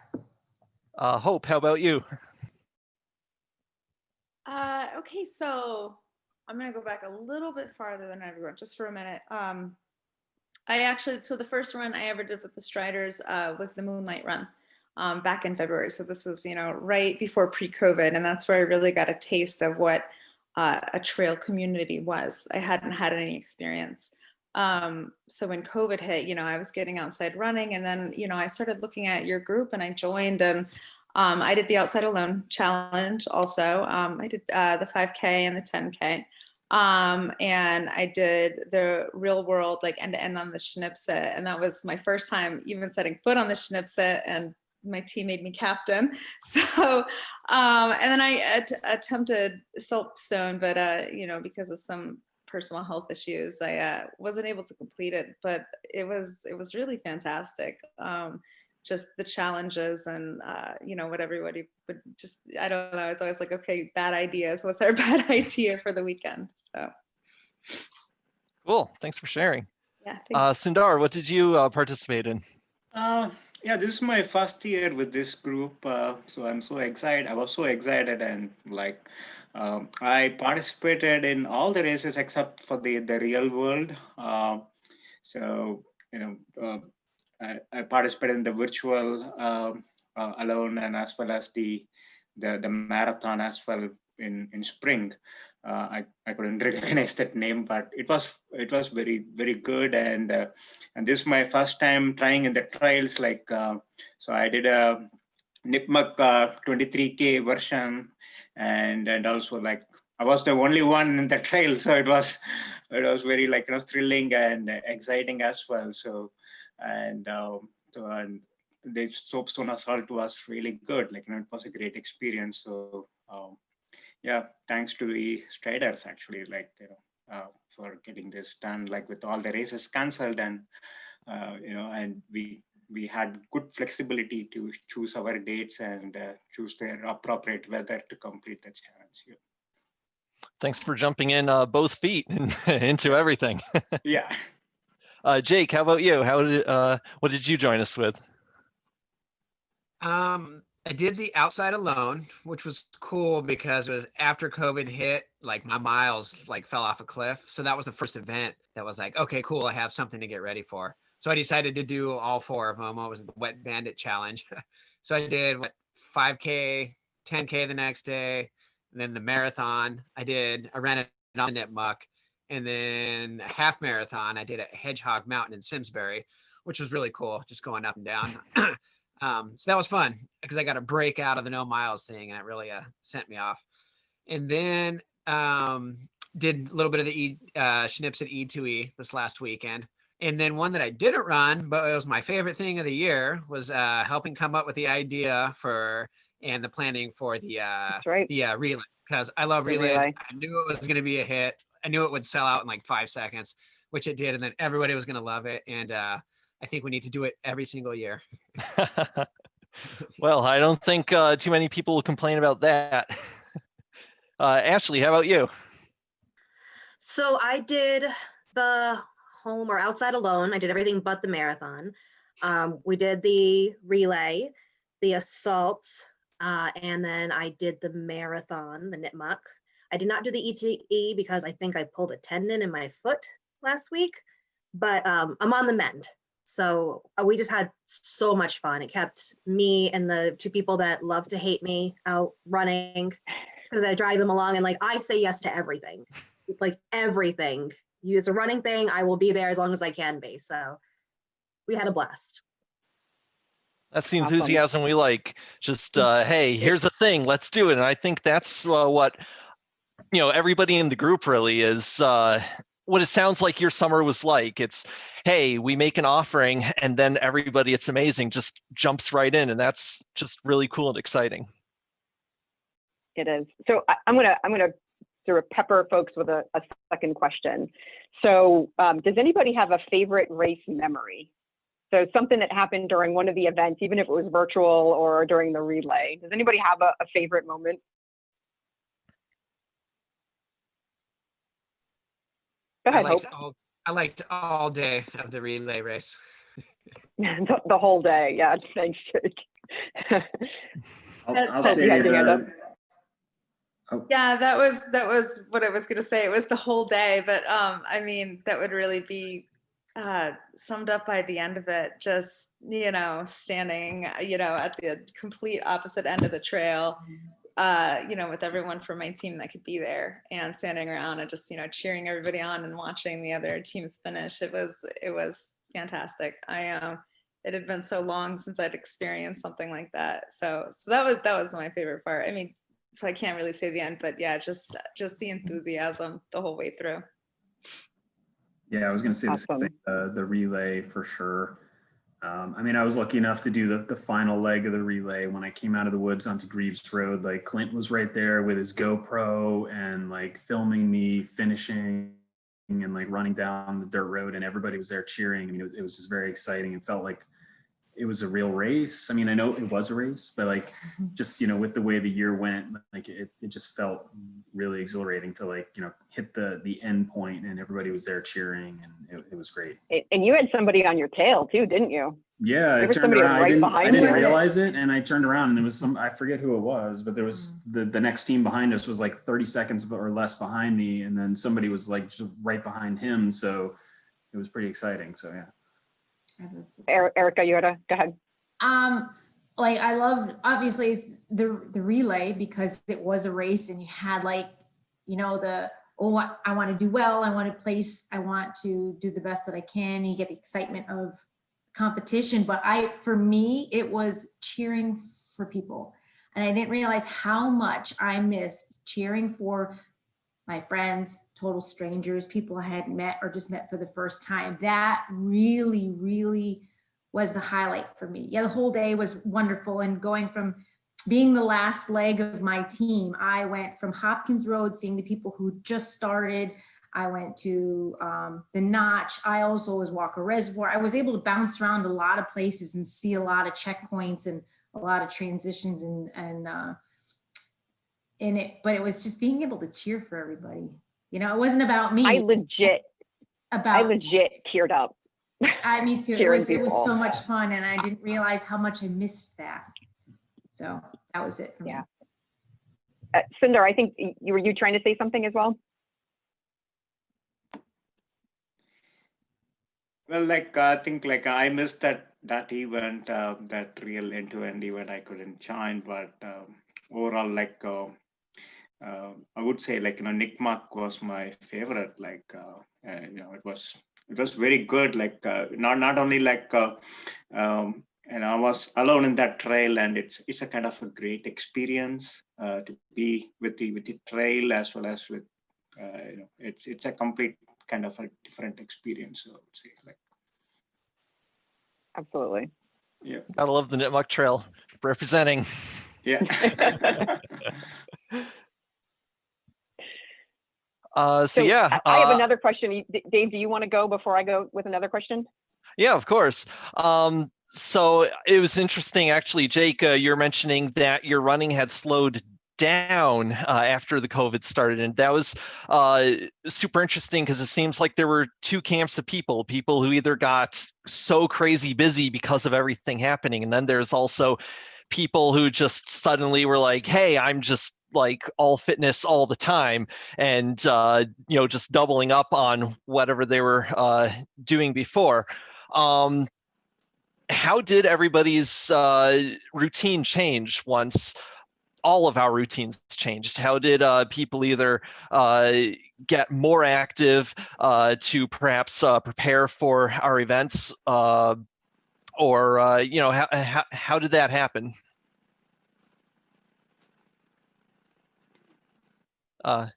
Hope, how about you? Okay, so I'm gonna go back a little bit farther than everyone, just for a minute. So the first run I ever did with the Striders was the Moonlight Run back in February. So this was, you know, right before pre-COVID, and that's where I really got a taste of what a trail community was. I hadn't had any experience. So when COVID hit, you know, I was getting outside running, and then, you know, I started looking at your group and I joined, and I did the Outside Alone challenge also. I did the 5K and the 10K. And I did the real world, like end to end on the Shenipsit. And that was my first time even setting foot on the Shenipsit. And my team made me captain. So, and then I attempted soapstone, but you know, because of some personal health issues, I wasn't able to complete it. But it was really fantastic. Just the challenges and you know, what everybody would just, I don't know. I was always like, okay, bad ideas. What's our bad idea for the weekend? So. Cool. Thanks for sharing. Yeah. Thanks. Sundar, what did you participate in? Yeah, this is my first year with this group, so I'm so excited. I was so excited, and like I participated in all the races except for the real world. So you know, I participated in the virtual alone, and as well as the marathon as well in spring. I couldn't recognize that name, but it was very good, and this is my first time trying in the trials. Like so, I did a Nipmuc 23K version, and also like I was the only one in the trail, so it was very like thrilling and exciting as well. So and the soapstone assault was really good. Like it was a great experience. So. Yeah, thanks to the Striders actually, like for getting this done, like with all the races cancelled, and and we had good flexibility to choose our dates and choose the appropriate weather to complete the challenge. Yeah. Thanks for jumping in both feet into everything. Yeah. Jake, how about you? What did you join us with? I did the outside alone, which was cool because it was after COVID hit, like my miles like fell off a cliff. So that was the first event that was like, okay, cool. I have something to get ready for. So I decided to do all 4 of them. It was the Wet Bandit Challenge. So I did 5K, 10K the next day, and then the marathon. I ran it on Nipmuc, and then a half marathon. I did at Hedgehog Mountain in Simsbury, which was really cool, just going up and down. So that was fun because I got a break out of the no miles thing, and it really sent me off. And then did a little bit of the Shenipsit E2E this last weekend. And then one that I didn't run, but it was my favorite thing of the year, was helping come up with the idea and the planning for the relay, because I love relays. I knew it was going to be a hit. I knew it would sell out in like 5 seconds, which it did, and then everybody was going to love it. And I think we need to do it every single year. Well, I don't think too many people will complain about that. Ashley, how about you? So I did the home or outside alone. I did everything but the marathon. We did the relay, the assault, and then I did the marathon, the Nipmuc. I did not do the ETE because I think I pulled a tendon in my foot last week, but I'm on the mend. So we just had so much fun. It kept me and the 2 people that love to hate me out running, because I drag them along, and like I say yes to everything. It's like everything. It's a running thing. I will be there as long as I can be. So we had a blast. That's the enthusiasm we like. Just hey, here's the thing, let's do it. And I think that's what everybody in the group really is. What it sounds like your summer was like. It's, hey, we make an offering, and then everybody, it's amazing, just jumps right in, and that's just really cool and exciting. It is. So I'm gonna sort of pepper folks with a second question. So does anybody have a favorite race memory? So something that happened during one of the events, even if it was virtual or during the relay. Does anybody have a favorite moment? Go ahead, Hope. I liked all day of the relay race. the whole day, yeah. Thanks, Jake. I'll say Yeah, that was what I was going to say. It was the whole day, but I mean, that would really be summed up by the end of it. Just standing, at the complete opposite end of the trail. With everyone from my team that could be there, and standing around and just, cheering everybody on and watching the other teams finish. It was fantastic. It had been so long since I'd experienced something like that. So that was my favorite part. I mean, so I can't really say the end, but yeah, just the enthusiasm the whole way through. Yeah, I was going to say the relay for sure. I mean, I was lucky enough to do the final leg of the relay. When I came out of the woods onto Greaves Road, like Clint was right there with his GoPro and like filming me finishing and like running down the dirt road, and everybody was there cheering. I mean, it was just very exciting and felt like it was a real race. I mean, I know it was a race, but like just, you know, with the way the year went, like it just felt really exhilarating to like, you know, hit the end point and everybody was there cheering, and it was great. And you had somebody on your tail too, didn't you? Yeah, I turned around. I didn't realize it, and I turned around, and it was I forget who it was, but there was the next team behind us was like 30 seconds or less behind me, and then somebody was like just right behind him, so it was pretty exciting. So yeah. Erica, you had to go ahead. Like I loved obviously the relay because it was a race, and you had like, you know, I want to do well, I want to place, I want to do the best that I can. You get the excitement of competition, but for me, it was cheering for people. And I didn't realize how much I missed cheering for my friends, total strangers, people I had met or just met for the first time. That really, really was the highlight for me. Yeah, the whole day was wonderful. And going from being the last leg of my team, I went from Hopkins Road, seeing the people who just started. I went to the Notch. I also was Walker Reservoir. I was able to bounce around a lot of places and see a lot of checkpoints and a lot of transitions and in it. But it was just being able to cheer for everybody. You know, it wasn't about me. I legit teared up. Me too. It was so much fun, and I didn't realize how much I missed that. So that was it for me. Sundar, I think you were trying to say something as well? Well, like I think like I missed that event, that real end-to-end event. I couldn't join, but overall, like I would say, like, you know, Nick Mark was my favorite. Like you know, it was very good. Like not only like and I was alone in that trail, and it's a kind of a great experience to be with the trail as well as with you know, it's a complete kind of a different experience, I would say. Like, absolutely. Yeah. Gotta love the Nipmuc Trail representing. Yeah. So yeah, I have another question. Dave, do you want to go before I go with another question? Yeah, of course. So it was interesting, actually, Jake, you're mentioning that your running had slowed down after the COVID started. And that was super interesting because it seems like there were two camps of people who either got so crazy busy because of everything happening. And then there's also people who just suddenly were like, hey, I'm just like all fitness all the time, and you know, just doubling up on whatever they were doing before. How did everybody's routine change once all of our routines changed? How did people either get more active to perhaps prepare for our events, or you know, how did that happen?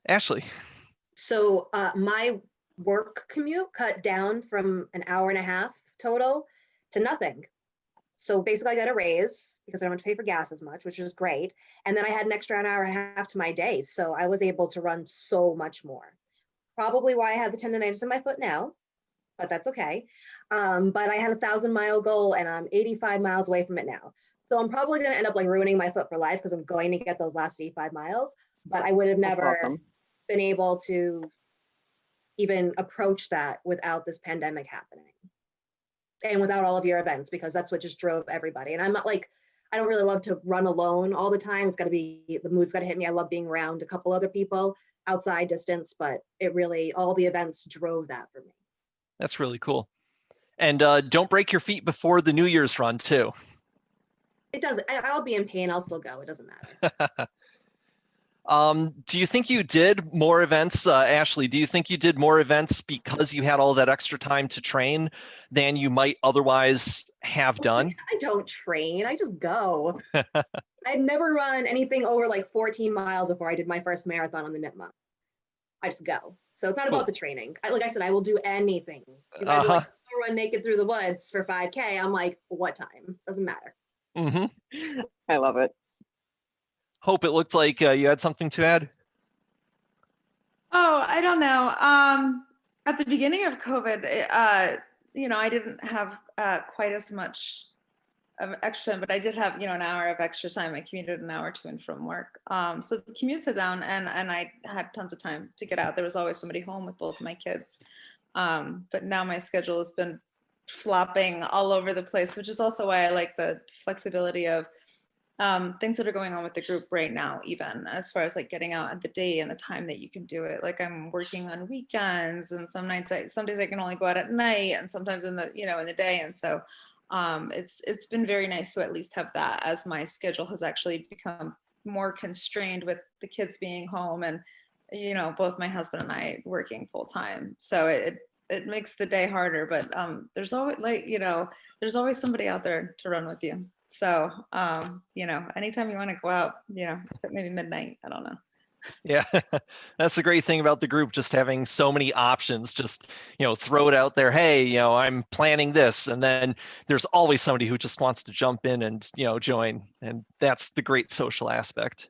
Ashley. So my work commute cut down from an hour and a half total to nothing. So basically I got a raise because I don't have to pay for gas as much, which is great. And then I had an extra hour and a half to my days. So I was able to run so much more. Probably why I have the tendonitis in my foot now, but that's okay. But I had a 1,000-mile goal and I'm 85 miles away from it now. So I'm probably going to end up like ruining my foot for life because I'm going to get those last 85 miles. But I would have never been able to even approach that without this pandemic happening and without all of your events, because that's what just drove everybody. And I'm not like, I don't really love to run alone all the time. It's got to be, the mood's got to hit me. I love being around a couple other people outside distance, but it really, all the events drove that for me. That's really cool. And don't break your feet before the New Year's run too. It doesn't, I'll be in pain. I'll still go. It doesn't matter. Do you think you did more events, Ashley? Do you think you did more events because you had all that extra time to train than you might otherwise have done? I don't train, I just go. I've never run anything over like 14 miles before I did my first marathon on the Nipmuc. I just go. So it's not about the training. Like I said, I will do anything. You guys are like, run naked through the woods for 5K. I'm like, what time? Doesn't matter. I love it. Hope, it looked like you had something to add. Oh, I don't know. At the beginning of COVID, I didn't have quite as much of extra time, but I did have, an hour of extra time. I commuted an hour to and from work. So the commute sat down and I had tons of time to get out. There was always somebody home with both of my kids. But now my schedule has been flopping all over the place, which is also why I like the flexibility of things that are going on with the group right now, even as far as like getting out at the day and the time that you can do it. Like I'm working on weekends, and some days I can only go out at night, and sometimes in the in the day. And so it's been very nice to at least have that, as my schedule has actually become more constrained with the kids being home and both my husband and I working full time. So it makes the day harder, but there's always there's always somebody out there to run with you. So, anytime you want to go out, except maybe midnight, I don't know. Yeah, that's the great thing about the group, just having so many options. Just, throw it out there. Hey, I'm planning this. And then there's always somebody who just wants to jump in and, join. And that's the great social aspect.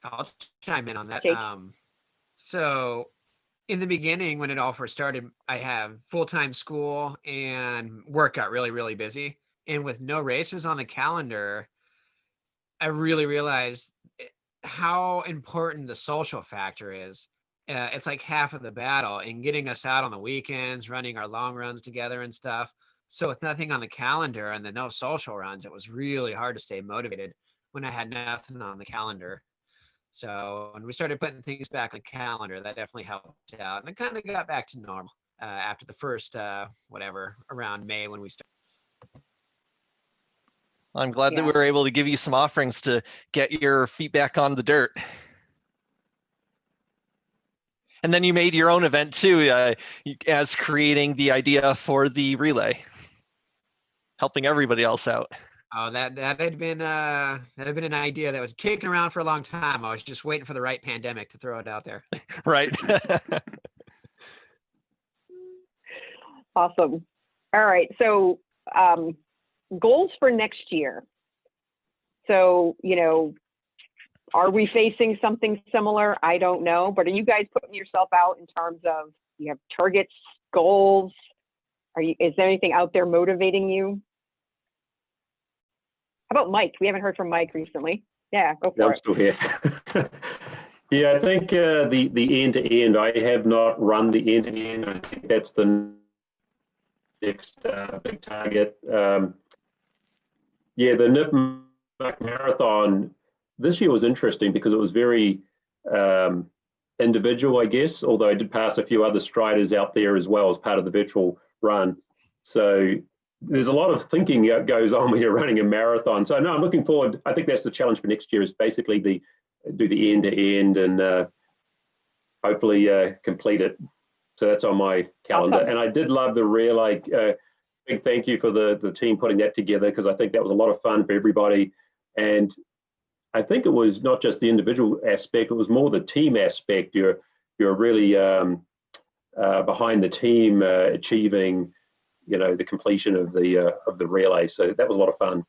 I'll chime in on that. Jake? So in the beginning, when it all first started, I have full-time school and work got really, really busy. And with no races on the calendar, I really realized how important the social factor is. It's like half of the battle in getting us out on the weekends, running our long runs together and stuff. So with nothing on the calendar and the no social runs, it was really hard to stay motivated when I had nothing on the calendar. So when we started putting things back on the calendar, that definitely helped out. And it kind of got back to normal after the first, around May when we started. I'm glad that we were able to give you some offerings to get your feet back on the dirt. And then you made your own event too, as creating the idea for the relay, helping everybody else out. Oh, that had been an idea that was kicking around for a long time. I was just waiting for the right pandemic to throw it out there. Right. Awesome. All right. So goals for next year. So, are we facing something similar? I don't know. But are you guys putting yourself out in terms of, you have targets, goals? Is there anything out there motivating you? How about Mike? We haven't heard from Mike recently. Yeah, go for I'm it. still here. Yeah, I think the end to end, I have not run the end to end. I think that's the next big target. The Nip Marathon this year was interesting because it was very individual, I guess, although I did pass a few other striders out there as well as part of the virtual run. So there's a lot of thinking that goes on when you're running a marathon. So no, I'm looking forward. I think that's the challenge for next year, is basically do the end to end and hopefully complete it. So that's on my calendar. Awesome. And I did love the relay. Big thank you for the team putting that together, because I think that was a lot of fun for everybody. And I think it was not just the individual aspect, it was more the team aspect. You're really behind the team achieving the completion of the relay. So that was a lot of fun.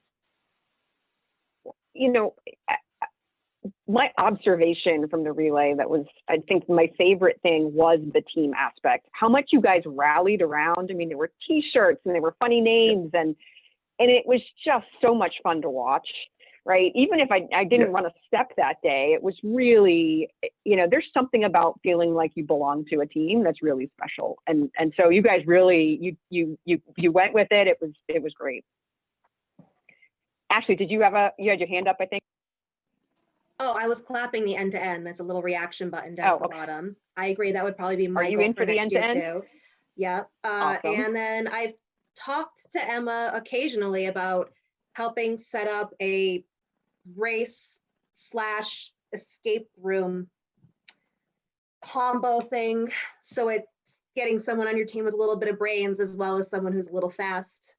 My observation from the relay I think my favorite thing was the team aspect. How much you guys rallied around. I mean, there were T-shirts and there were funny names and it was just so much fun to watch, right? Even if I didn't run a step that day, it was really, there's something about feeling like you belong to a team that's really special. And so you guys really, you went with it. It was great. Ashley, you had your hand up, I think? Oh, I was clapping the end to end. That's a little reaction button down at the bottom. I agree. That would probably be my goal for next year too. Yep. Awesome. And then I've talked to Emma occasionally about helping set up a race/escape room combo thing. So it's getting someone on your team with a little bit of brains as well as someone who's a little fast,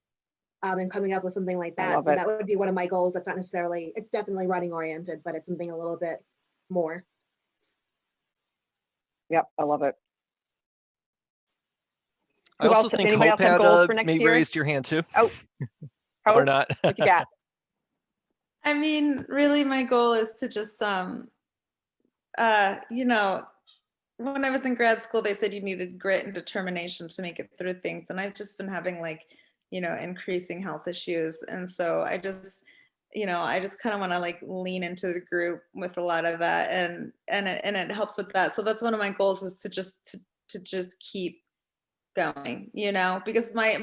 and coming up with something like that. So that would be one of my goals. That's not necessarily, it's definitely running oriented, but it's something a little bit more. Yep, I love it. I Who also else? think Anybody Hope else have had goals for next maybe year? raised your hand too. Oh, Or Hope, not. what you got? I mean, really, my goal is to just, you know, when I was in grad school, they said you needed grit and determination to make it through things. And I've just been having like, you know, increasing health issues. And so I just, you know, I just kind of want to like lean into the group with a lot of that, and it helps with that. So that's one of my goals, is to just keep going, you know, because my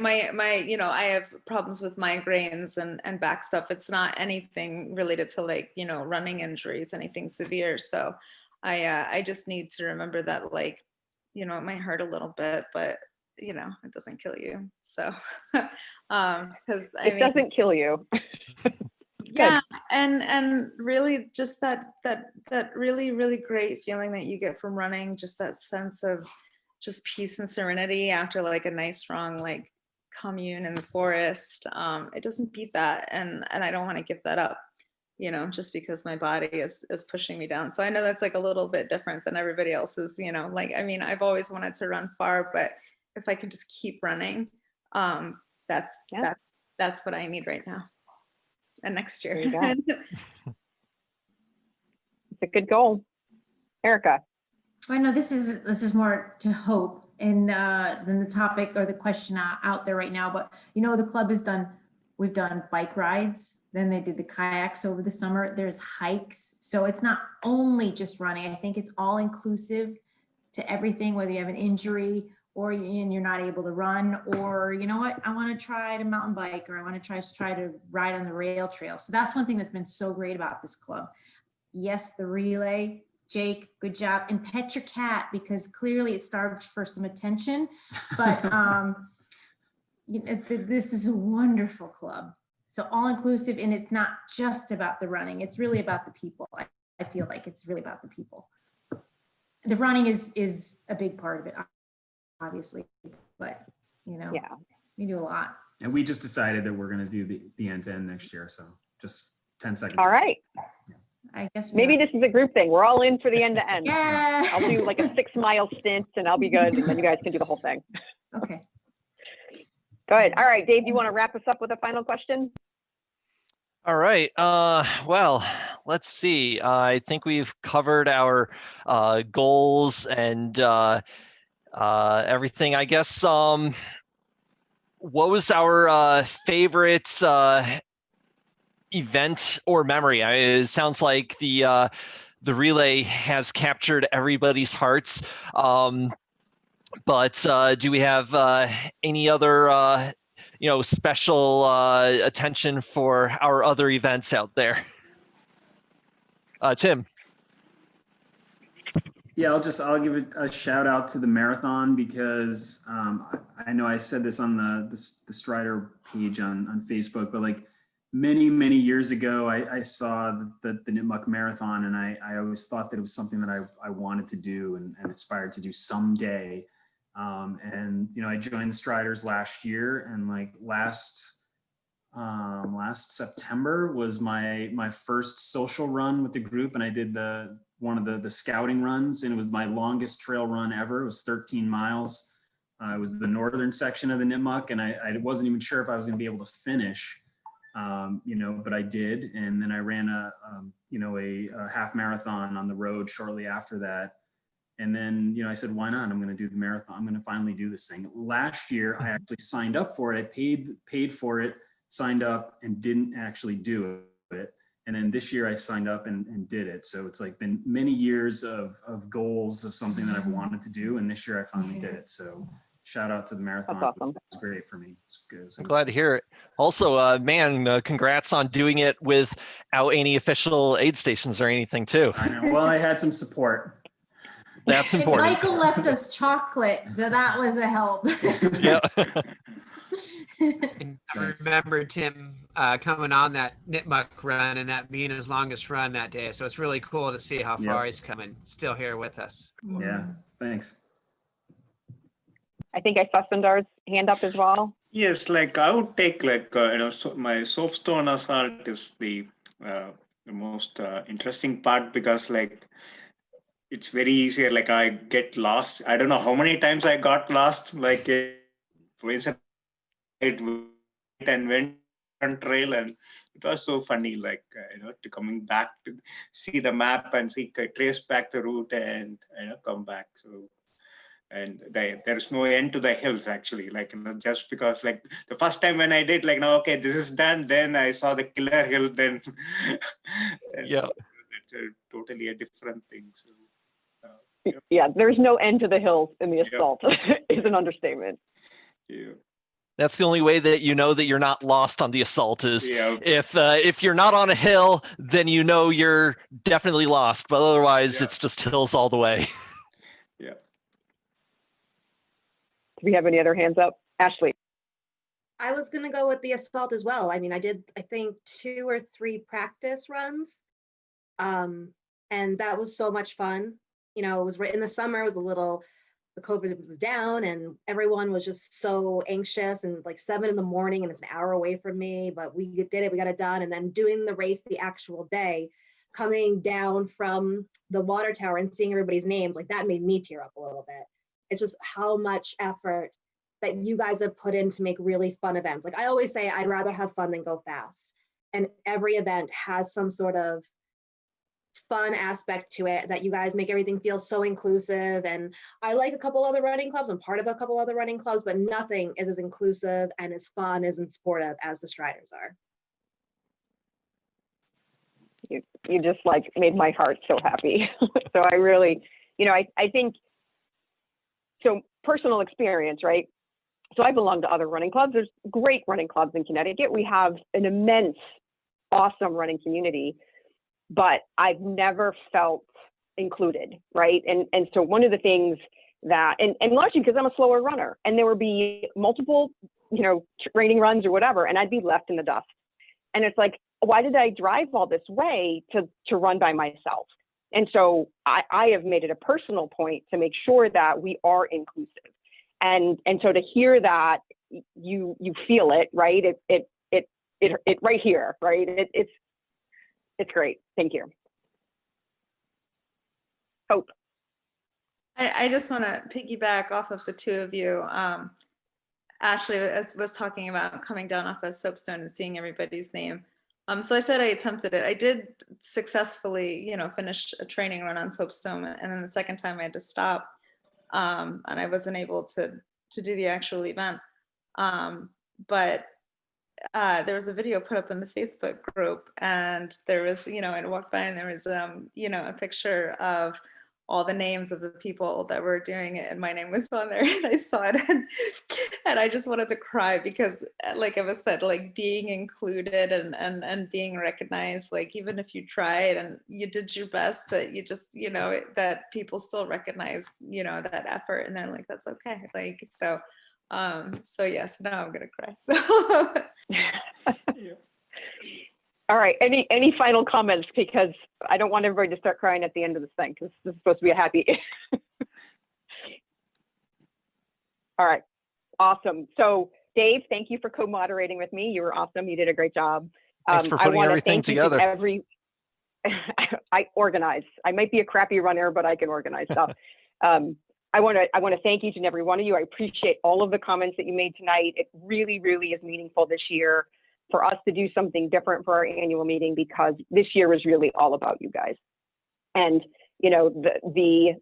you know, I have problems with migraines and back stuff. It's not anything related to like, you know, running injuries, anything severe. So I just need to remember that, like, you know, it might hurt a little bit, but you know, it doesn't kill you. So because It doesn't kill you. yeah, and really just that really great feeling that you get from running, just that sense of just peace and serenity after like a nice strong like commune in the forest. It doesn't beat that, and I don't want to give that up, you know, just because my body is pushing me down. So I know that's like a little bit different than everybody else's, you know, like, I mean, I've always wanted to run far, but if I could just keep running, that's what I need right now and next year. There you go. It's a good goal. Erica. I know this is more to Hope and than the topic or the question out there right now. But you know, the club has done, we've done bike rides, then they did the kayaks over the summer. There's hikes, so it's not only just running. I think it's all inclusive to everything, whether you have an injury or you're not able to run, or you know what, I want to try to mountain bike, or I want to try to ride on the rail trail. So that's one thing that's been so great about this club. Yes, the relay. Jake, good job. And pet your cat, because clearly it starved for some attention. But you know, this is a wonderful club. So all inclusive, and it's not just about the running. It's really about the people. I feel like it's really about the people. The running is a big part of it, obviously, but you know, yeah, we do a lot. And we just decided that we're going to do the end-to-end next year. So just 10 seconds. All right. I guess maybe this is a group thing. We're all in for the end to end. Yeah. I'll do like a 6-mile stint and I'll be good. And then you guys can do the whole thing. Okay. Good. All right, Dave, do you want to wrap us up with a final question? All right. Well, let's see. I think we've covered our goals and everything. I guess. What was our favorite event or memory? It sounds like the relay has captured everybody's hearts. But do we have any other you know, special attention for our other events out there? Tim. Yeah, I'll give it a shout out to the marathon, because I know I said this on the Strider page on Facebook, but like many years ago, I saw the Nipmuc Marathon, and I always thought that it was something that I wanted to do and aspired to do someday. And you know, I joined the Striders last year, and like last September was my first social run with the group, and I did one of the scouting runs, and it was my longest trail run ever. It was 13 miles. It was the northern section of the Nipmuc, and I wasn't even sure if I was going to be able to finish, you know, but I did. And then I ran a half marathon on the road shortly after that. And then, you know, I said, why not? I'm going to do the marathon. I'm going to finally do this thing. Last year, I actually signed up for it. I paid for it, signed up, and didn't actually do it. And then this year I signed up and did it. So it's like been many years of goals of something that I've wanted to do. And this year I finally did it. So shout out to the marathon. That's awesome. It's great for me. It's good. I'm glad to hear it. Also, man, congrats on doing it without any official aid stations or anything too. I know. Well, I had some support. That's And important. Michael left us chocolate, so that was a help. Yeah. And I remember Tim coming on that Nipmuc run and that being his longest run that day. So it's really cool to see how far he's coming, still here with us. Yeah, thanks. I think I saw Sundar's hand up as well. Yes, like I would take like, my soapstone assault is the most interesting part, because like it's very easier. Like I get lost. I don't know how many times I got lost. Like for instance, it and went on trail, and it was so funny. Like to coming back to see the map and see trace back the route and come back. So. And there's no end to the hills actually, like just because like the first time when I did like okay, this is done, then I saw the killer hill, then yeah, it's totally a different thing. So yeah, there's no end to the hills in the assault. Is an understatement. Yeah. That's the only way that you know that you're not lost on the assault is if you're not on a hill, then you know you're definitely lost, but otherwise it's just hills all the way. Yeah. Do we have any other hands up? Ashley. I was going to go with the assault as well. I mean, I did, I think 2 or 3 practice runs. And that was so much fun. You know, it was right in the summer, it was the COVID was down and everyone was just so anxious, and like 7 in the morning and it's an hour away from me, but we did it, we got it done. And then doing the race the actual day, coming down from the water tower and seeing everybody's names, like that made me tear up a little bit. It's just how much effort that you guys have put in to make really fun events. Like I always say, I'd rather have fun than go fast. And every event has some sort of fun aspect to it, that you guys make everything feel so inclusive. And I like a couple other running clubs. I'm part of a couple other running clubs, but nothing is as inclusive and as fun as and supportive as the Striders are. You just like made my heart so happy. So I really, I think, so personal experience, right? So I belong to other running clubs. There's great running clubs in Connecticut. We have an immense, awesome running community, but I've never felt included, right? And so one of the things that, and largely because I'm a slower runner, and there would be multiple, training runs or whatever, and I'd be left in the dust. And it's like, why did I drive all this way to run by myself? And so I have made it a personal point to make sure that we are inclusive. And so to hear that you feel it, right? It right here, right? It's great. Thank you. Hope. I just want to piggyback off of the two of you. Ashley was talking about coming down off of Soapstone and seeing everybody's name. So I said I attempted it. I did successfully, finish a training run on Soapstone, and then the second time I had to stop, and I wasn't able to do the actual event. But there was a video put up in the Facebook group, and there was, I walked by and there was, a picture of all the names of the people that were doing it, and my name was on there, and I saw it, and I just wanted to cry because, like I said, like being included and being recognized, like even if you tried and you did your best, but you just, that people still recognize, that effort, and they're like, that's okay, like so. So yes, now I'm gonna cry. So. All right. Any final comments? Because I don't want everybody to start crying at the end of this thing, because this is supposed to be a happy. All right. Awesome. So Dave, thank you for co-moderating with me. You were awesome. You did a great job. Thanks for putting everything together. I organize. I might be a crappy runner, but I can organize stuff. I want to thank each and every one of you. I appreciate all of the comments that you made tonight. It really, really is meaningful this year for us to do something different for our annual meeting, because this year is really all about you guys. And, the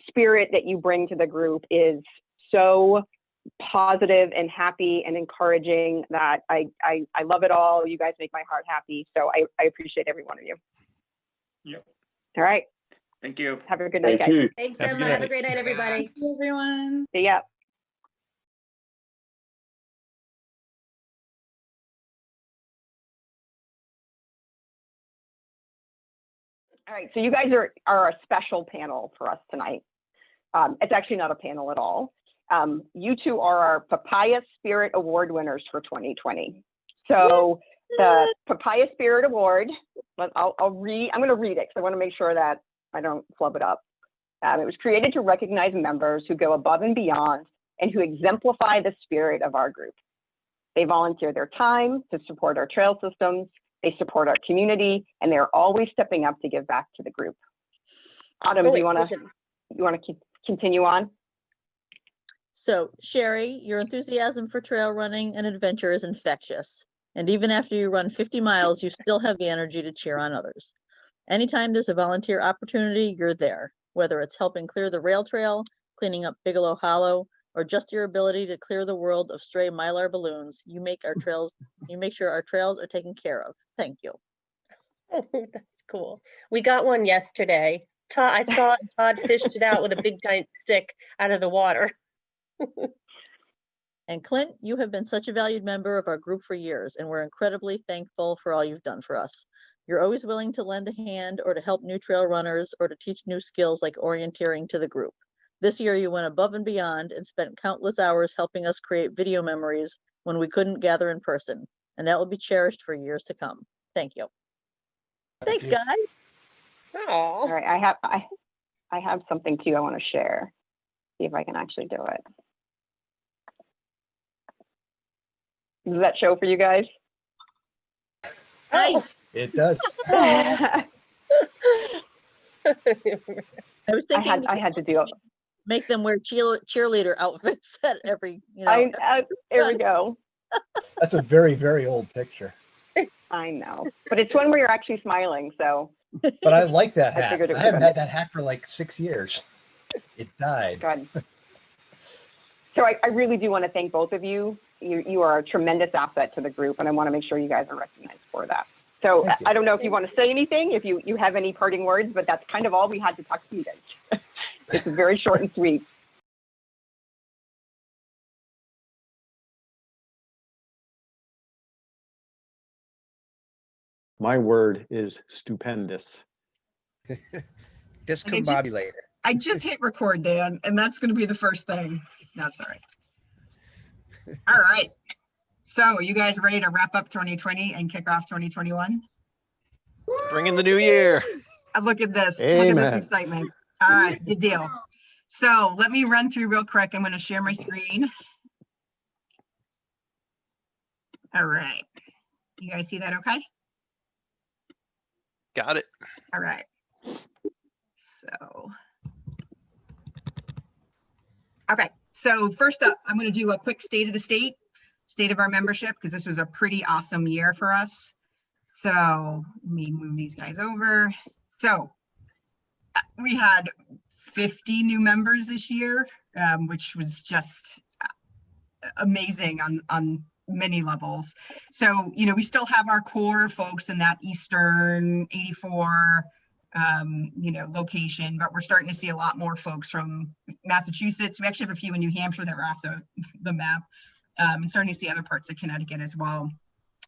spirit that you bring to the group is so positive and happy and encouraging that I love it all. You guys make my heart happy. So I appreciate every one of you. Yep. All right. Thank you. Have a good night, guys. Thanks, Emma. Have a great night, everybody. Thank you, everyone. See ya. All right, so you guys are a special panel for us tonight. It's actually not a panel at all. You two are our Papaya Spirit Award winners for 2020. So the Papaya Spirit Award, I'm going to read it because I want to make sure that I don't flub it up. It was created to recognize members who go above and beyond and who exemplify the spirit of our group. They volunteer their time to support our trail systems, they support our community, and they're always stepping up to give back to the group. Autumn, Oh, do wait, you want listen. to continue on? So, Sherry, your enthusiasm for trail running and adventure is infectious. And even after you run 50 miles, you still have the energy to cheer on others. Anytime there's a volunteer opportunity, you're there. Whether it's helping clear the rail trail, cleaning up Bigelow Hollow, or just your ability to clear the world of stray Mylar balloons, you make sure our trails are taken care of. Thank you. Oh, that's cool. We got one yesterday. I saw it, Todd fished it out with a big giant stick out of the water. And Clint, you have been such a valued member of our group for years, and we're incredibly thankful for all you've done for us. You're always willing to lend a hand or to help new trail runners or to teach new skills like orienteering to the group. This year you went above and beyond and spent countless hours helping us create video memories when we couldn't gather in person, and that will be cherished for years to come. Thank you. Thanks, guys. All right, I have something too I want to share. See if I can actually do it. Does that show for you guys? Oh, it does. I was thinking I had to do it. Make them wear cheerleader outfits at every, there we go. That's a very, very old picture. I know, but it's one where you're actually smiling. So. But I like that hat. figured it I haven't would- had that hat for like 6 years. It died. God. So I really do want to thank both of you. You are a tremendous asset to the group, and I want to make sure you guys are recognized for that. So I don't know if you want to say anything, if you have any parting words, but that's kind of all we had to talk to you guys. It's very short and sweet. My word is stupendous. Discombobulated. I just hit record, Dan, and that's going to be the first thing. That's all right. All right. So are you guys ready to wrap up 2020 and kick off 2021? Bring in the new year. Look at this. Amen. Look at this excitement. All right, good deal. So let me run through real quick. I'm going to share my screen. All right. You guys see that okay? Got it. All right. So, okay. So first up, I'm going to do a quick state of the state of our membership, because this was a pretty awesome year for us. So let me move these guys over. So we had 50 new members this year, which was just amazing on many levels. So, we still have our core folks in that Eastern 84 location, but we're starting to see a lot more folks from Massachusetts. We actually have a few in New Hampshire that were off the map, and starting to see other parts of Connecticut as well.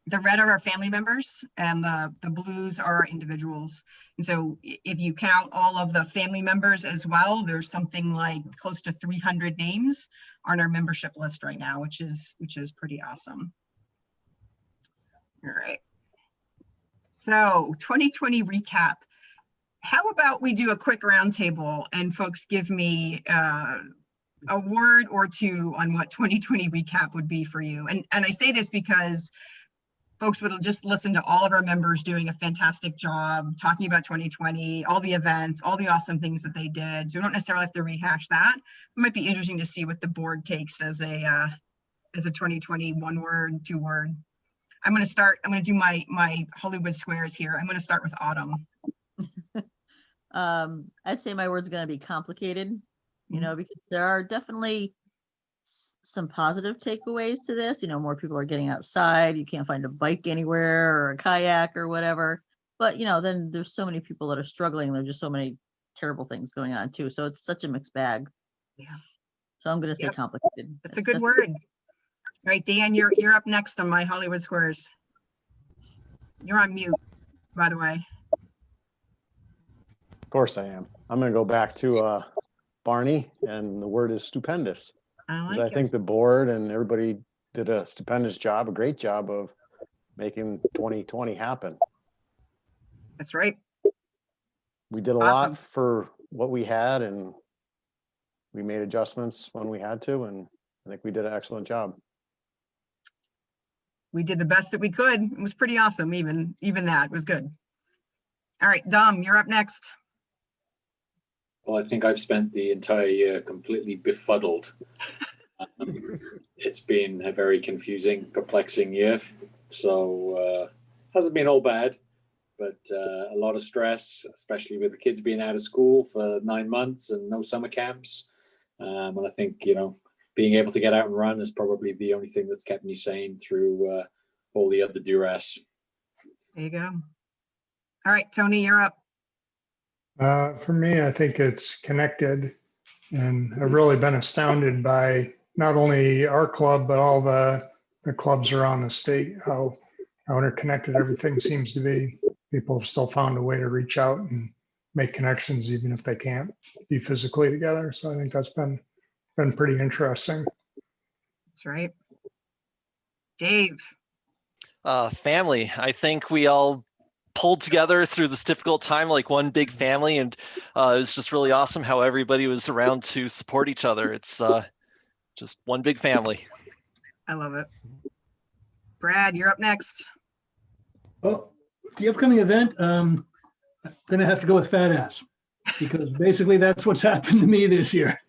The red are our family members, and the blues are our individuals. And so if you count all of the family members as well, there's something like close to 300 names on our membership list right now, which is pretty awesome. All right. So 2020 recap. How about we do a quick roundtable and folks give me a word or two on what 2020 recap would be for you. And I say this because folks would just listen to all of our members doing a fantastic job talking about 2020, all the events, all the awesome things that they did. So we don't necessarily have to rehash that. It might be interesting to see what the board takes as a 2020 one word, two word. I'm going to do my Hollywood squares here. I'm going to start with Autumn. I'd say my word's going to be complicated, because there are definitely some positive takeaways to this. More people are getting outside. You can't find a bike anywhere or a kayak or whatever. But, then there's so many people that are struggling. There's just so many terrible things going on too. So it's such a mixed bag. Yeah. So I'm going to say complicated. That's a good word. All right, Dan, you're up next on my Hollywood squares. You're on mute, by the way. Of course I am. I'm going to go back to Barney, and the word is stupendous. I think the board and everybody did a stupendous job, a great job of making 2020 happen. That's right. We did a lot for what we had, and we made adjustments when we had to, and I think we did an excellent job. We did the best that we could. It was pretty awesome. Even that was good. All right, Dom, you're up next. Well, I think I've spent the entire year completely befuddled. It's been a very confusing, perplexing year. So hasn't been all bad, but a lot of stress, especially with the kids being out of school for 9 months and no summer camps. And I think, being able to get out and run is probably the only thing that's kept me sane through all the other duress. There you go. All right, Tony, you're up. For me, I think it's connected, and I've really been astounded by not only our club, but all the clubs around the state, how interconnected everything seems to be. People have still found a way to reach out and make connections, even if they can't be physically together. So I think that's been pretty interesting. That's right. Dave. Family. I think we all pulled together through this difficult time like one big family, and it was just really awesome how everybody was around to support each other. It's just one big family. I love it. Brad, you're up next. Oh, the upcoming event, I'm gonna have to go with fat ass, because basically that's what's happened to me this year.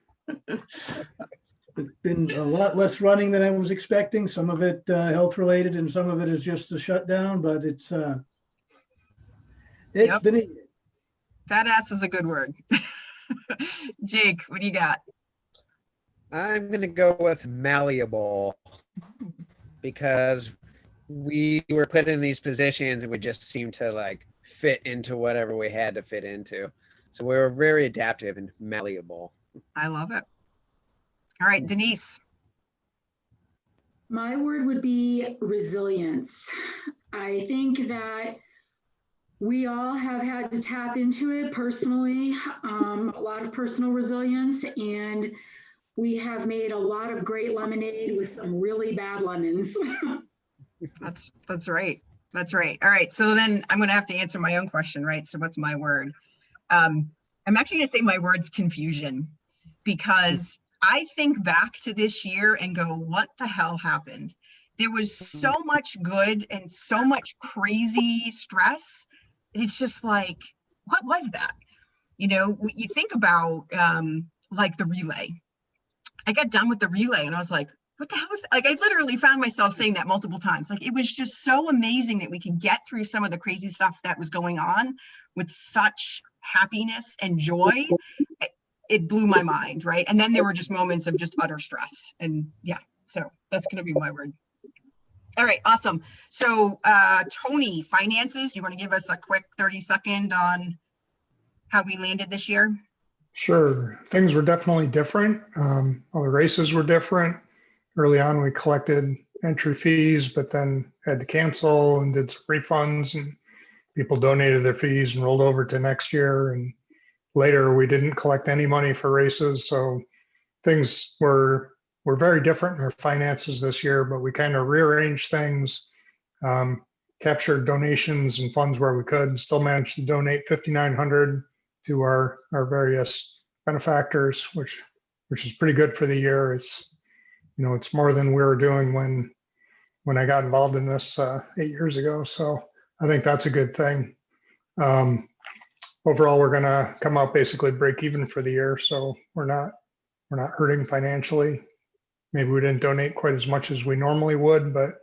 It's been a lot less running than I was expecting. Some of it health related, and some of it is just a shutdown. But it's Yep. been. Fat ass is a good word. Jake, what do you got? I'm gonna go with malleable, because we were put in these positions and we just seemed to like fit into whatever we had to fit into. So we were very adaptive and malleable. I love it. All right, Denise. My word would be resilience. I think that we all have had to tap into it personally, a lot of personal resilience, and we have made a lot of great lemonade with some really bad lemons. That's right. That's right. All right. So then I'm going to have to answer my own question, right? So what's my word? I'm actually going to say my word's confusion, because I think back to this year and go, what the hell happened? There was so much good and so much crazy stress. It's just like, what was that? You think about like the relay. I got done with the relay and I was like, what the hell was that? Like, I literally found myself saying that multiple times. Like, it was just so amazing that we could get through some of the crazy stuff that was going on with such happiness and joy. It blew my mind, right? And then there were just moments of just utter stress. And yeah, so that's going to be my word. All right, awesome. So Tony, finances, you want to give us a quick 30-second on how we landed this year? Sure. Things were definitely different. All the races were different. Early on, we collected entry fees, but then had to cancel and did some refunds, and people donated their fees and rolled over to next year. And later, we didn't collect any money for races. So things were very different in our finances this year, but we kind of rearranged things, captured donations and funds where we could, and still managed to donate $5,900 to our various benefactors, which is pretty good for the year. It's more than we were doing when I got involved in this 8 years ago. So I think that's a good thing. Overall, we're going to come out basically break even for the year. So we're not hurting financially. Maybe we didn't donate quite as much as we normally would, but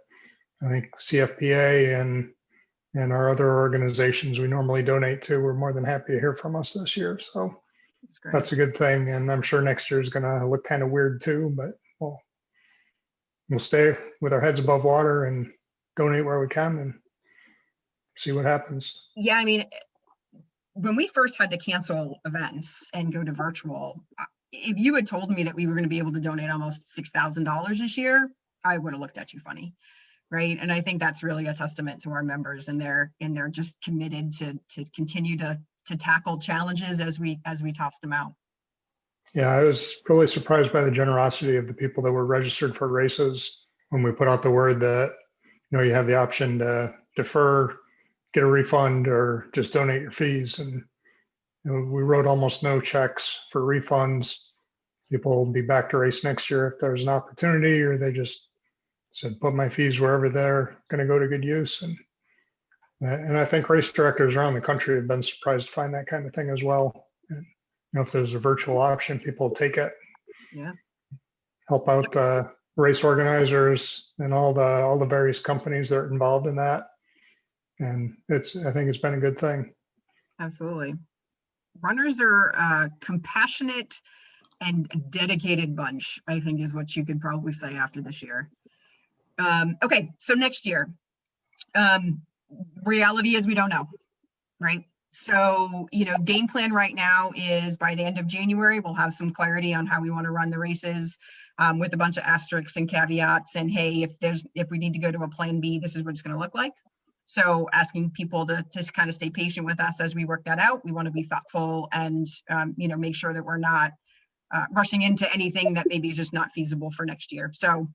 I think CFPA and our other organizations we normally donate to, we're more than happy to hear from us this year. So that's a good thing. And I'm sure next year is going to look kind of weird too, but we'll stay with our heads above water and donate where we can and see what happens. Yeah, I mean, when we first had to cancel events and go to virtual, if you had told me that we were going to be able to donate almost $6,000 this year, I would have looked at you funny, right? And I think that's really a testament to our members, and they're just committed to continue to tackle challenges as we tossed them out. Yeah, I was really surprised by the generosity of the people that were registered for races when we put out the word that you have the option to defer, get a refund, or just donate your fees. And we wrote almost no checks for refunds. People will be back to race next year if there's an opportunity, or they just said, put my fees wherever they're going to go to good use. And I think race directors around the country have been surprised to find that kind of thing as well. And if there's a virtual option, people take it. Yeah. Help out the race organizers and all the various companies that are involved in that. And I think it's been a good thing. Absolutely. Runners are a compassionate and dedicated bunch, I think is what you could probably say after this year. Okay, so next year, reality is we don't know, right? So, game plan right now is by the end of January, we'll have some clarity on how we want to run the races, with a bunch of asterisks and caveats, and hey, if we need to go to a plan B, this is what it's going to look like. So asking people to just kind of stay patient with us as we work that out. We want to be thoughtful and, make sure that we're not rushing into anything that maybe is just not feasible for next year. So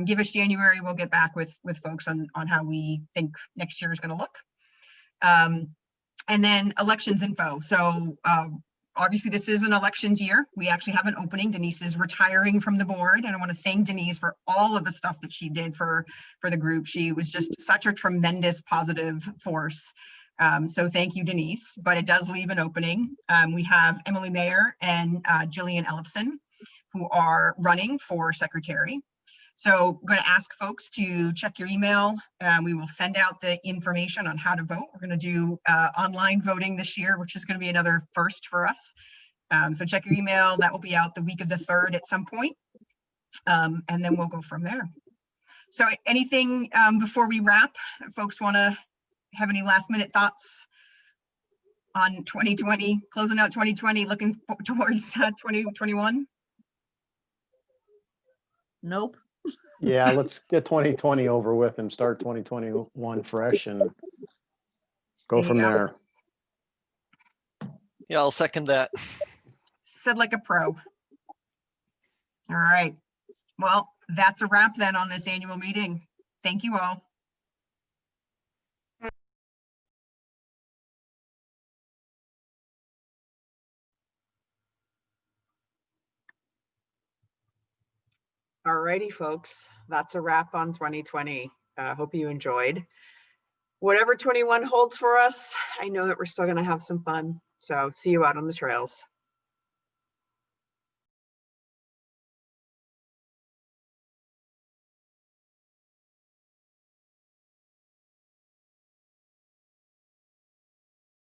give us January, we'll get back with folks on how we think next year is going to look. And then elections info. So obviously this is an elections year. We actually have an opening. Denise is retiring from the board, and I want to thank Denise for all of the stuff that she did for the group. She was just such a tremendous positive force. So thank you, Denise, but it does leave an opening. We have Emily Mayer and Jillian Ellefson, who are running for secretary. So I'm going to ask folks to check your email. We will send out the information on how to vote. We're going to do online voting this year, which is going to be another first for us. So check your email. That will be out the week of the 3rd at some point. And then we'll go from there. So anything before we wrap, folks want to have any last minute thoughts on 2020, closing out 2020, looking towards 2021? Nope. Yeah, let's get 2020 over with and start 2021 fresh and go from there. Yeah, I'll second that. Said like a pro. All right. Well, that's a wrap then on this annual meeting. Thank you all. All righty, folks. That's a wrap on 2020. Hope you enjoyed. Whatever 21 holds for us, I know that we're still going to have some fun. So see you out on the trails.